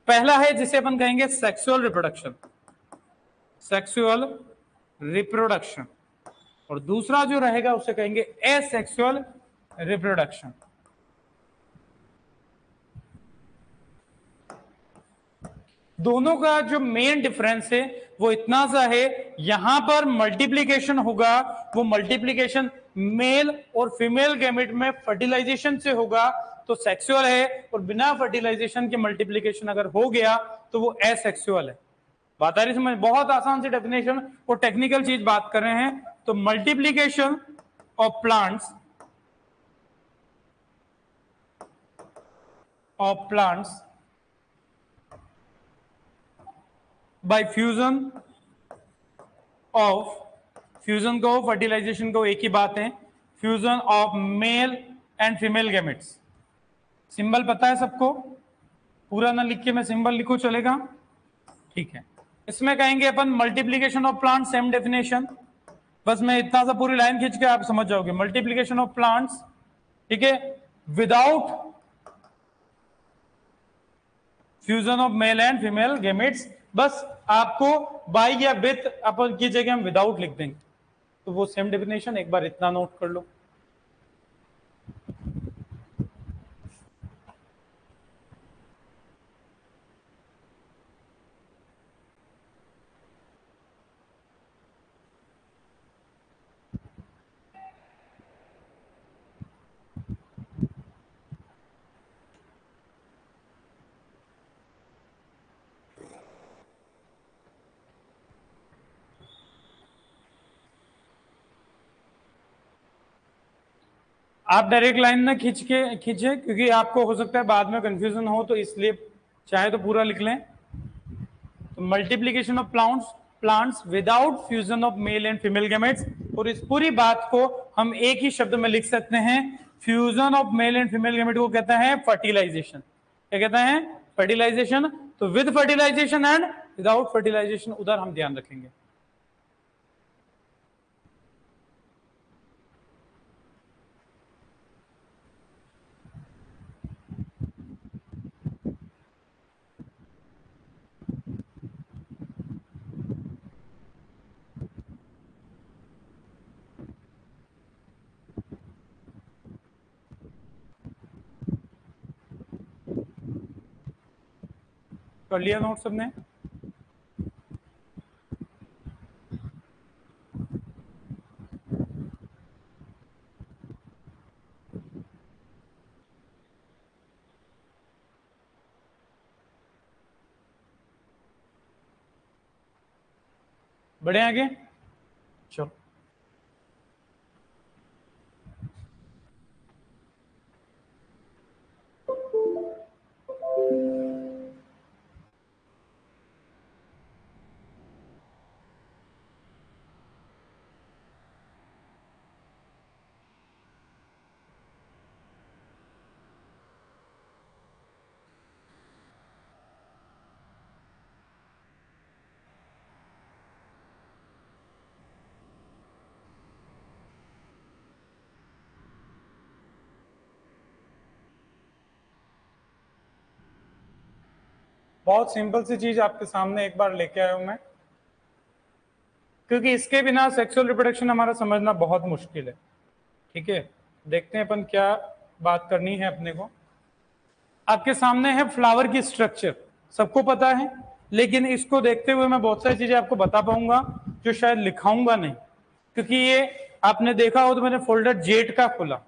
पहला है जिसे अपन कहेंगे सेक्सुअल रिप्रोडक्शन, सेक्सुअल रिप्रोडक्शन, और दूसरा जो रहेगा उसे कहेंगे एसेक्सुअल रिप्रोडक्शन। दोनों का जो मेन डिफरेंस है वो इतना सा है, यहां पर मल्टीप्लीकेशन होगा, वो मल्टीप्लीकेशन मेल और फीमेल गैमेट में फर्टिलाइजेशन से होगा तो सेक्सुअल है, और बिना फर्टिलाइजेशन के मल्टीप्लीकेशन अगर हो गया तो वो एसेक्सुअल है। बात आ रही समझ? बहुत आसान सी डेफिनेशन और टेक्निकल चीज बात कर रहे हैं। तो multiplication of plants by fusion of, fusion को फर्टिलाइजेशन को एक ही बात है, fusion of male and female gametes. Symbol पता है सबको? पूरा ना लिख के मैं सिंबल लिखूं चलेगा? ठीक है। इसमें कहेंगे अपन multiplication of plant, same definition, बस मैं इतना सा पूरी लाइन खींच के आप समझ जाओगे। मल्टीप्लीकेशन ऑफ प्लांट्स, ठीक है, without fusion of male and female gametes. बस आपको बाई या विथ अपन की जगह हम विदाउट लिख देंगे, तो वो सेम डेफिनेशन, एक बार इतना नोट कर लो। आप डायरेक्ट लाइन ना खींचे क्योंकि आपको हो सकता है बाद में कंफ्यूजन हो, तो इसलिए चाहे तो पूरा लिख लें। तो multiplication of plants without fusion of male and female gametes, और इस पूरी बात को हम एक ही शब्द में लिख सकते हैं, fusion of male and female gamete को कहता है फर्टिलाइजेशन। क्या कहता है? फर्टिलाइजेशन। तो with fertilisation and without fertilisation, उधर हम ध्यान रखेंगे। कर लिया नोट सबने? बढ़े आगे, चलो। बहुत सिंपल सी चीज आपके सामने एक बार लेके आया हूं मैं, क्योंकि इसके बिना सेक्सुअल रिप्रोडक्शन हमारा समझना बहुत मुश्किल है। ठीक है, देखते हैं अपन क्या बात करनी है अपने को। आपके सामने है फ्लावर की स्ट्रक्चर, सबको पता है, लेकिन इसको देखते हुए मैं बहुत सारी चीजें आपको बता पाऊंगा जो शायद लिखाऊंगा नहीं, क्योंकि ये आपने देखा हो तो मैंने फोल्डर जेट का खोला,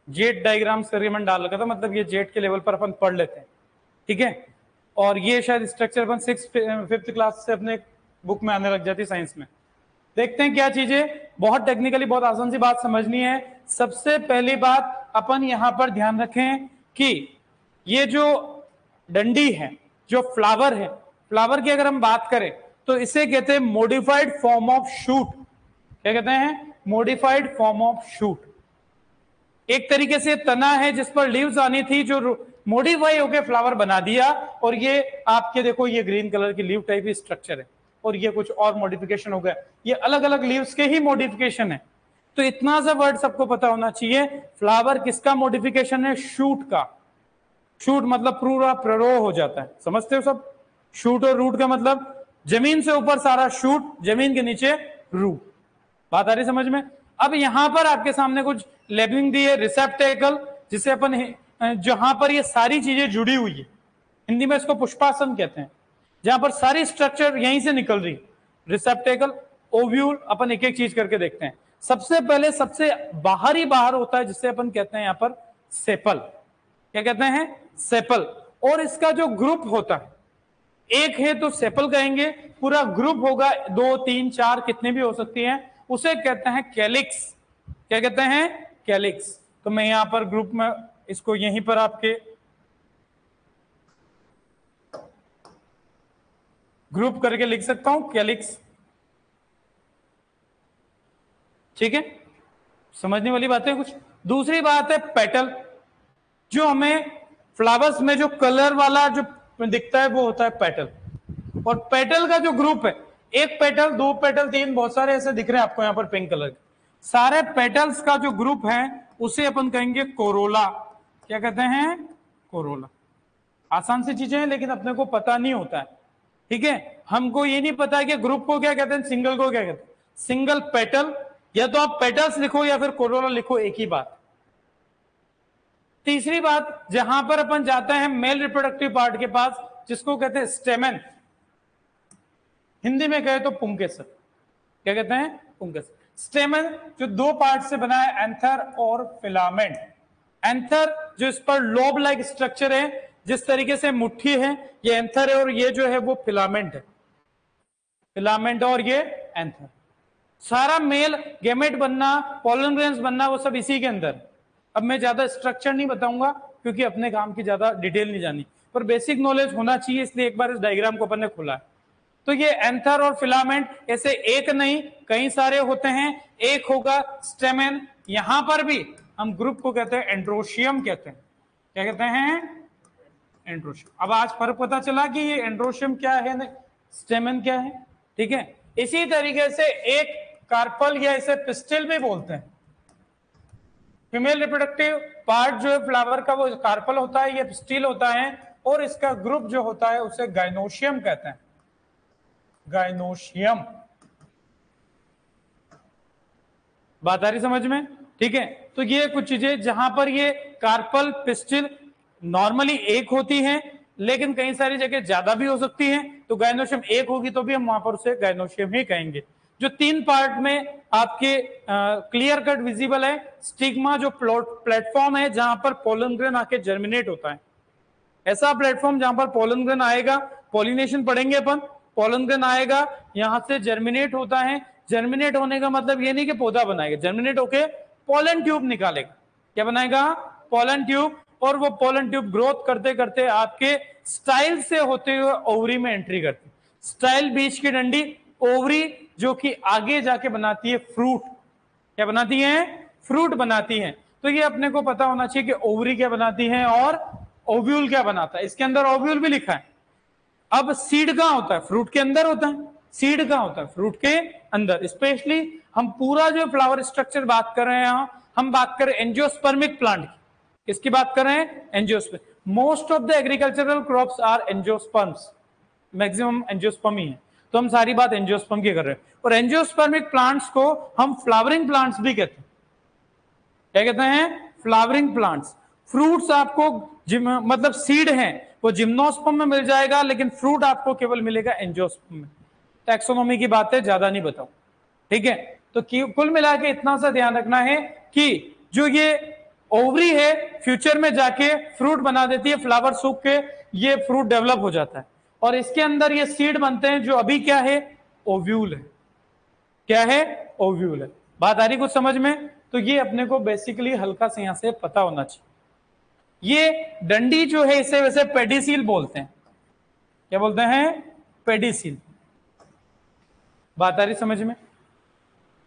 जेट डायग्राम्स करके मैंने डाल रखा था, मतलब ये जेट के लेवल पर अपन पढ़ लेते हैं। ठीक है, और ये शायद स्ट्रक्चर अपन 5th क्लास से अपने बुक में आने लग जाती साइंस में। देखते हैं क्या चीजें, बहुत टेक्निकली बहुत आसान सी बात समझनी है। सबसे पहली बात अपन यहां पर ध्यान रखें कि ये जो डंडी है, जो फ्लावर है, फ्लावर की अगर हम बात करें तो इसे कहते हैं मॉडिफाइड फॉर्म ऑफ शूट। क्या कहते हैं? Modified form of shoot. एक तरीके से तना है जिस पर लीव्स आनी थी, जो मॉडिफाई होकर फ्लावर बना दिया, और ये आपके देखो ये ग्रीन कलर की लीव टाइप स्ट्रक्चर है, और ये कुछ और मॉडिफिकेशन हो गया, ये अलग अलग लीव्स के ही मॉडिफिकेशन है। तो इतना सा वर्ड सबको पता होना चाहिए, फ्लावर किसका मॉडिफिकेशन है? शूट का। शूट मतलब पूरा प्ररोह हो जाता है, समझते हो सब? शूट और रूट का मतलब जमीन से ऊपर सारा शूट, जमीन के नीचे रूट। बात आ रही समझ में? अब यहां पर आपके सामने कुछ लेबलिंग दी है, रिसेप्टेकल, जिसे अपन जहां पर ये सारी चीजें जुड़ी हुई है, हिंदी में इसको पुष्पासन कहते हैं, जहां पर सारी स्ट्रक्चर यहीं से निकल रही। रिसेप्टेकल, ओव्यूल, अपन एक एक चीज करके देखते हैं। सबसे पहले सबसे बाहरी बाहर होता है जिसे अपन कहते हैं यहां पर सेपल। क्या कहते हैं? सेपल। और इसका जो ग्रुप होता है, एक है तो सेपल कहेंगे, पूरा ग्रुप होगा 2 3 4 कितने भी हो सकती हैं, उसे कहते हैं कैलिक्स। क्या कहते हैं? कैलिक्स। तो मैं यहां पर ग्रुप में इसको यहीं पर आपके ग्रुप करके लिख सकता हूं, कैलिक्स। ठीक है, समझने वाली बात है कुछ। दूसरी बात है पेटल, जो हमें फ्लावर्स में जो कलर वाला जो दिखता है वो होता है पेटल। और पेटल का जो ग्रुप है, एक पेटल, 2 पेटल, 3, बहुत सारे ऐसे दिख रहे हैं आपको यहां पर पिंक कलर के, सारे पेटल्स का जो ग्रुप है उसे अपन कहेंगे कोरोला। क्या कहते हैं? कोरोला। आसान सी चीजें हैं लेकिन अपने को पता नहीं होता है। ठीक है, हमको ये नहीं पता है कि ग्रुप को क्या कहते हैं, सिंगल को क्या कहते हैं। सिंगल पेटल, या तो आप पेटल्स लिखो या फिर कोरोला लिखो, एक ही बात। तीसरी बात, जहां पर अपन जाते हैं मेल रिप्रोडक्टिव पार्ट के पास, जिसको कहते हैं स्टेमन, हिंदी में कहे तो पुंकेसर। क्या कहते हैं? पुंकेसर। स्टेमन जो 2 पार्ट से बना है, एंथर और फिलामेंट। एंथर जो इस पर लोब लाइक स्ट्रक्चर है, जिस तरीके से मुट्ठी है, ये एंथर है, और ये जो है वो फिलामेंट है। फिलामेंट और ये एंथर। सारा मेल गेमेट बनना, पोलन ग्रेन्स बनना, वो सब इसी के अंदर। अब मैं ज्यादा स्ट्रक्चर नहीं बताऊंगा क्योंकि अपने काम की ज्यादा डिटेल नहीं जानी, पर बेसिक नॉलेज होना चाहिए, इसलिए एक बार इस डायग्राम को अपन ने खोला है। तो ये एंथर और फिलामेंट ऐसे एक नहीं कई सारे होते हैं। एक होगा स्टेमेन, यहां पर भी हम ग्रुप को कहते हैं एंड्रोशियम कहते हैं। क्या कहते हैं? एंड्रोशियम। अब आज फर्क पता चला कि ये एंड्रोशियम क्या है, स्टेमेन क्या है। ठीक है, इसी तरीके से एक कार्पल या इसे पिस्टिल भी बोलते हैं। फीमेल रिप्रोडक्टिव पार्ट जो है फ्लावर का वो कार्पल होता है, ये पिस्टिल होता है, और इसका ग्रुप जो होता है उसे गाइनोशियम कहते हैं। गाइनोशियम। बात आ रही समझ में? ठीक है, तो ये कुछ चीजें जहां पर ये कार्पल पिस्टिल नॉर्मली एक होती हैं, लेकिन कई सारी जगह ज्यादा भी हो सकती हैं, तो गाइनोशियम एक होगी तो भी हम वहां पर उसे गाइनोशियम ही कहेंगे। जो 3 पार्ट में आपके क्लियर कट विजिबल है, स्टिग्मा जो प्लेटफॉर्म है जहां पर पोलन ग्रेन आके जर्मिनेट होता है, ऐसा प्लेटफॉर्म जहां पर पोलन ग्रेन आएगा, पॉलिनेशन पढ़ेंगे अपन, पोलन ग्रेन आएगा, यहां से जर्मिनेट होता है। जर्मिनेट होने का मतलब ये नहीं कि पौधा बनाएगा, जर्मिनेट होके पोलन ट्यूब निकालेगा। क्या बनाएगा? Pollen tube. और वो पोलन ट्यूब ग्रोथ करते करते आपके स्टाइल से होते हुए ओवरी में एंट्री करती है। स्टाइल बीच की डंडी, ओवरी जो कि आगे जाके बनाती है फ्रूट। क्या बनाती है? फ्रूट बनाती है। तो ये अपने को पता होना चाहिए कि ओवरी क्या बनाती है और ओव्यूल क्या बनाता है। इसके अंदर ओव्यूल भी लिखा है। अब सीड कहां होता है? फ्रूट के अंदर होता है। सीड कहां होता है? फ्रूट के अंदर। स्पेशली हम पूरा जो फ्लावर स्ट्रक्चर बात कर रहे हैं, हम बात कर रहे हैं एंजियोस्पर्मिक प्लांट की। किसकी बात कर रहे हैं? Angiospermic. Most of the agricultural crops are angiosperms, maximum angiosperm ही है, तो हम सारी बात एंजियोस्पर्म की कर रहे हैं। और एंजियोस्पर्मिक प्लांट्स को हम फ्लावरिंग प्लांट्स भी कहते हैं। क्या कहते हैं? Flowering plants. फ्रूट्स आपको मतलब सीड है वो जिम्नोस्पर्म में मिल जाएगा, लेकिन फ्रूट आपको केवल मिलेगा एंजियोस्पर्म में। टैक्सोनॉमी की बात है, ज्यादा नहीं बताऊं, ठीक है। तो कुल मिला के इतना सा ध्यान रखना है कि जो ये ओवरी है फ्यूचर में जाके फ्रूट बना देती है, फ्लावर सूख के ये फ्रूट डेवलप हो जाता है, और इसके अंदर ये सीड बनते हैं जो अभी क्या है? ओव्यूल है। क्या है? ओव्यूल है। बात आ रही कुछ समझ में? तो ये अपने को बेसिकली हल्का से यहां से पता होना चाहिए। ये डंडी जो है इसे वैसे पेडिसील बोलते हैं। क्या बोलते हैं? पेडिसील। बात आ रही समझ में?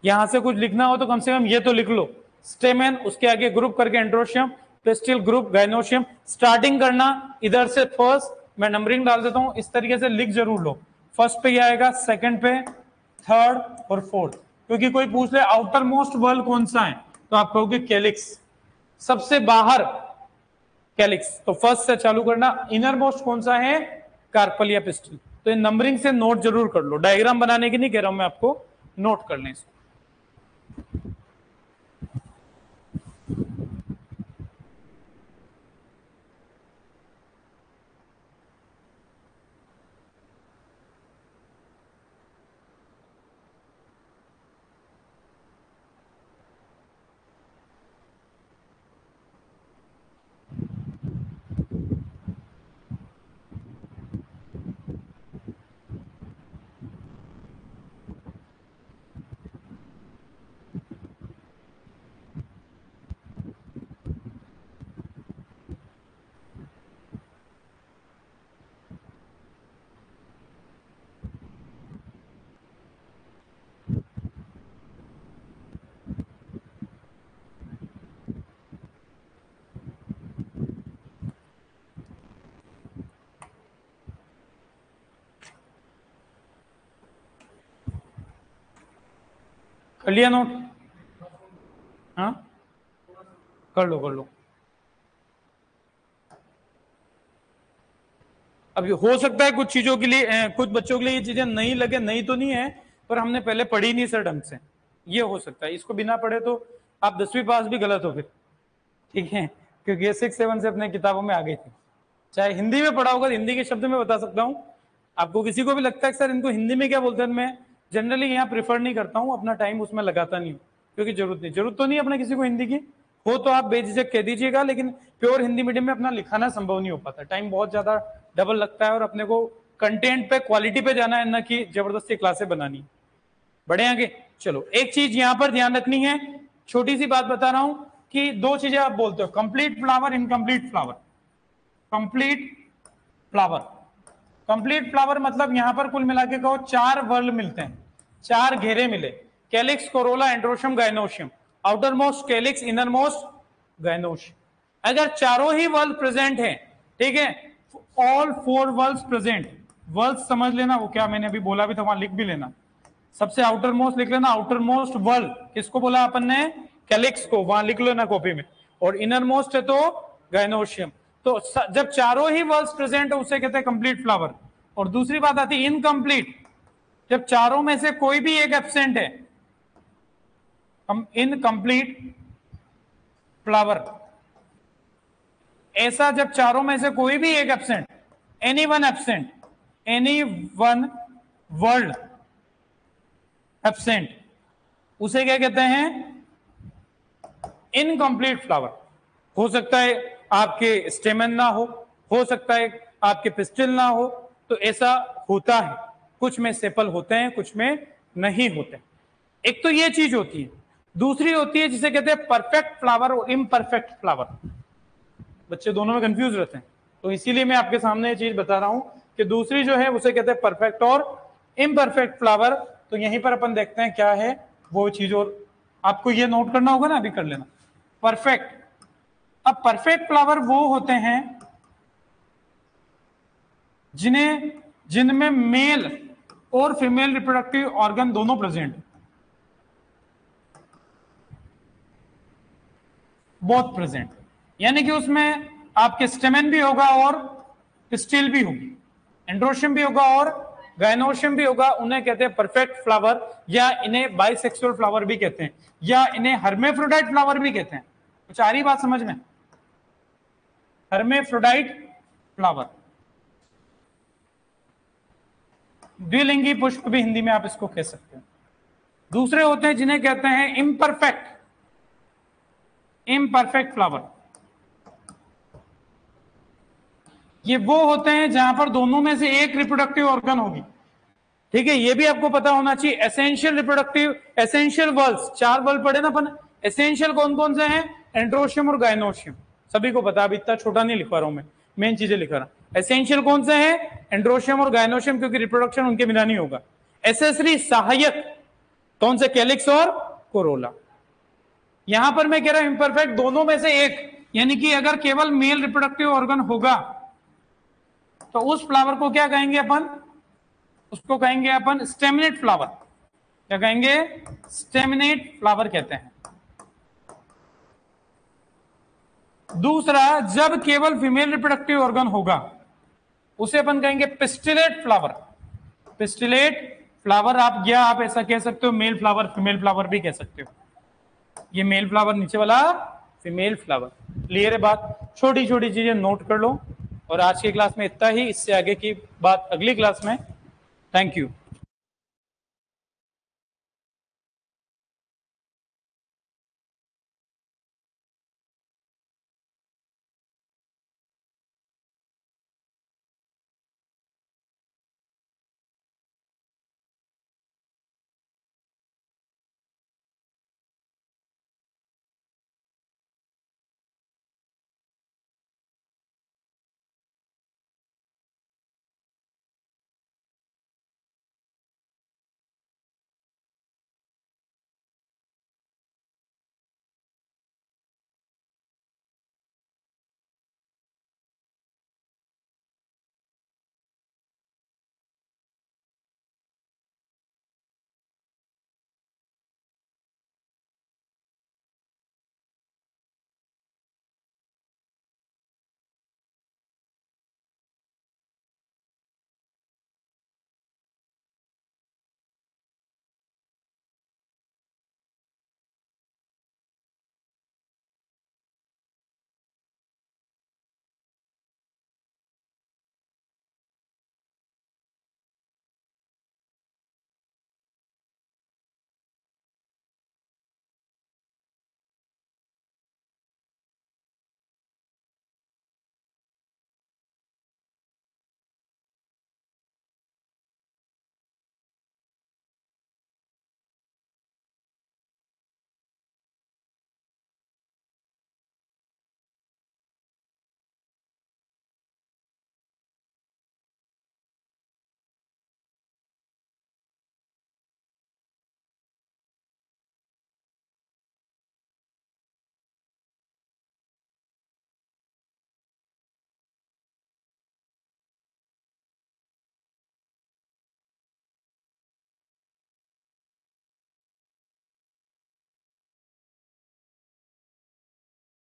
यहां से कुछ लिखना हो तो कम से कम ये तो लिख लो, स्टेमेन, उसके आगे ग्रुप करके androecium, pistil, group gynoecium. Starting करना इधर से फर्स्ट, मैं नंबरिंग डाल देता हूं, इस तरीके से लिख जरूर लो। फर्स्ट पे ये आएगा, सेकंड पे, थर्ड और फोर्थ। क्योंकि कोई पूछ ले आउटर मोस्ट वर्ल कौन सा है, तो आप कहोगे कैलिक्स, सबसे बाहर कैलिक्स, तो फर्स्ट से चालू करना। इनर मोस्ट कौन सा है? कार्पल या पिस्टिल। तो इन नंबरिंग से नोट जरूर कर लो, डायग्राम बनाने की नहीं कह रहा हूं मैं आपको, नोट कर लें इसको। कर लिया नोट? हाँ, कर लो कर लो। अभी हो सकता है कुछ चीजों के लिए, कुछ बच्चों के लिए ये चीजें नई लगे, नई तो नहीं है, पर हमने पहले पढ़ी नहीं सर ढंग से, ये हो सकता है। इसको बिना पढ़े तो आप 10वीं पास भी गलत हो फिर, ठीक है, क्योंकि ये 6-7 से अपने किताबों में आ गई थी। चाहे हिंदी में पढ़ा होगा, हिंदी के शब्द में बता सकता हूँ आपको। किसी को भी लगता है कि सर इनको हिंदी में क्या बोलते हैं, मैं जनरली यहाँ प्रेफर नहीं करता हूँ, अपना टाइम उसमें लगाता नहीं हूँ, क्योंकि जरूरत तो नहीं अपने किसी को हिंदी की। हो तो आप बेझिझक कह दीजिएगा, लेकिन प्योर हिंदी मीडियम में अपना लिखाना संभव नहीं हो पाता, टाइम बहुत ज्यादा डबल लगता है, और अपने को कंटेंट पे, क्वालिटी पे जाना है, ना कि जबरदस्ती क्लासें बनानी। बढ़े आगे, चलो। एक चीज यहां पर ध्यान रखनी है, छोटी सी बात बता रहा हूं कि दो चीजें आप बोलते हो, complete flower, incomplete flower. Complete flower, complete flower मतलब यहां पर कुल मिला के कहो 4 वर्ल मिलते हैं, 4 घेरे मिले, calyx, Corolla, androecium, gynoecium. Outer most calyx, inner most gynoecium. अगर चारों ही वर्ल प्रेजेंट है, ठीक है, ऑल 4 वर्ल्स प्रेजेंट, वर्ल्स समझ लेना, वो क्या मैंने अभी बोला भी था वहां लिख भी लेना, सबसे आउटर मोस्ट लिख लेना, आउटर मोस्ट वर्ल किसको बोला अपन ने? कैलिक्स को, वहां लिख लेना कॉपी में। और इनर मोस्ट है तो गाइनोशियम। तो जब चारों ही वर्ल्स प्रेजेंट है उसे कहते हैं कंप्लीट फ्लावर। और दूसरी बात आती है इनकम्प्लीट, जब चारों में से कोई भी एक एब्सेंट है, हम इनकम्प्लीट फ्लावर। ऐसा जब चारों में से कोई भी एक absent, any one absent, any one world absent, उसे क्या कहते हैं? Incomplete flower. हो सकता है आपके स्टेमन ना हो सकता है आपके पिस्टिल ना हो, तो ऐसा होता है, कुछ में सेपल होते हैं, कुछ में नहीं होते। एक तो ये चीज होती है, दूसरी होती है जिसे कहते हैं परफेक्ट फ्लावर और इम्परफेक्ट फ्लावर। बच्चे दोनों में कंफ्यूज रहते हैं, तो इसीलिए मैं आपके सामने ये चीज बता रहा हूं कि दूसरी जो है उसे कहते हैं परफेक्ट और इम्परफेक्ट फ्लावर। तो यहीं पर अपन देखते हैं क्या है वो चीज, और आपको ये नोट करना होगा ना, अभी कर लेना। परफेक्ट, अब परफेक्ट फ्लावर वो होते हैं जिनमें मेल और फीमेल रिप्रोडक्टिव ऑर्गन दोनों प्रेजेंट, बहुत प्रेजेंट, यानी कि उसमें आपके स्टेमेन भी होगा और पिस्टिल भी होगी, एंड्रोशियम भी होगा और गायनोशियम भी होगा। उन्हें कहते हैं परफेक्ट फ्लावर, या इन्हें बाइसेक्सुअल फ्लावर भी कहते हैं, या इन्हें हर्मेफ्रोडाइट फ्लावर भी कहते हैं। कुछ आ रही बात समझ में? हर्मेफ्रोडाइट फ्लावर, द्विलिंगी पुष्प भी हिंदी में आप इसको कह सकते हैं। दूसरे होते हैं जिन्हें कहते हैं इम्परफेक्ट फ्लावर। ये वो होते हैं जहां पर दोनों में से एक रिप्रोडक्टिव ऑर्गन होगी। ठीक है, ये भी आपको पता होना चाहिए। एसेंशियल वर्ल्स, 4 वर्ल्ड पढ़े ना अपन। एसेंशियल कौन कौन से हैं? एंड्रोशियम और गायनोशियम, सभी को पता। अब इतना छोटा नहीं लिखवा रहा हूं मैं, मेन चीजें लिख रहा हूं। एसेंशियल कौन से हैं? एंड्रोशियम और गायनोशियम, क्योंकि रिप्रोडक्शन उनके बिना नहीं होगा। एसेसरी, सहायक, कौन से? कैलिक्स और कोरोला। यहां पर मैं कह रहा हूं इम्परफेक्ट, दोनों में से एक, यानी कि अगर केवल मेल रिप्रोडक्टिव ऑर्गन होगा तो उस फ्लावर को क्या कहेंगे अपन? उसको कहेंगे अपन स्टेमिनेट फ्लावर। क्या कहेंगे? स्टेमिनेट फ्लावर कहते हैं। दूसरा, जब केवल फीमेल रिप्रोडक्टिव ऑर्गन होगा उसे अपन कहेंगे पिस्टिलेट फ्लावर। पिस्टिलेट फ्लावर, आप ऐसा कह सकते हो, मेल फ्लावर, फीमेल फ्लावर भी कह सकते हो। ये मेल फ्लावर, नीचे वाला फीमेल फ्लावर। क्लियर है बात? छोटी छोटी चीजें नोट कर लो। और आज की क्लास में इतना ही, इससे आगे की बात अगली क्लास में। Thank you.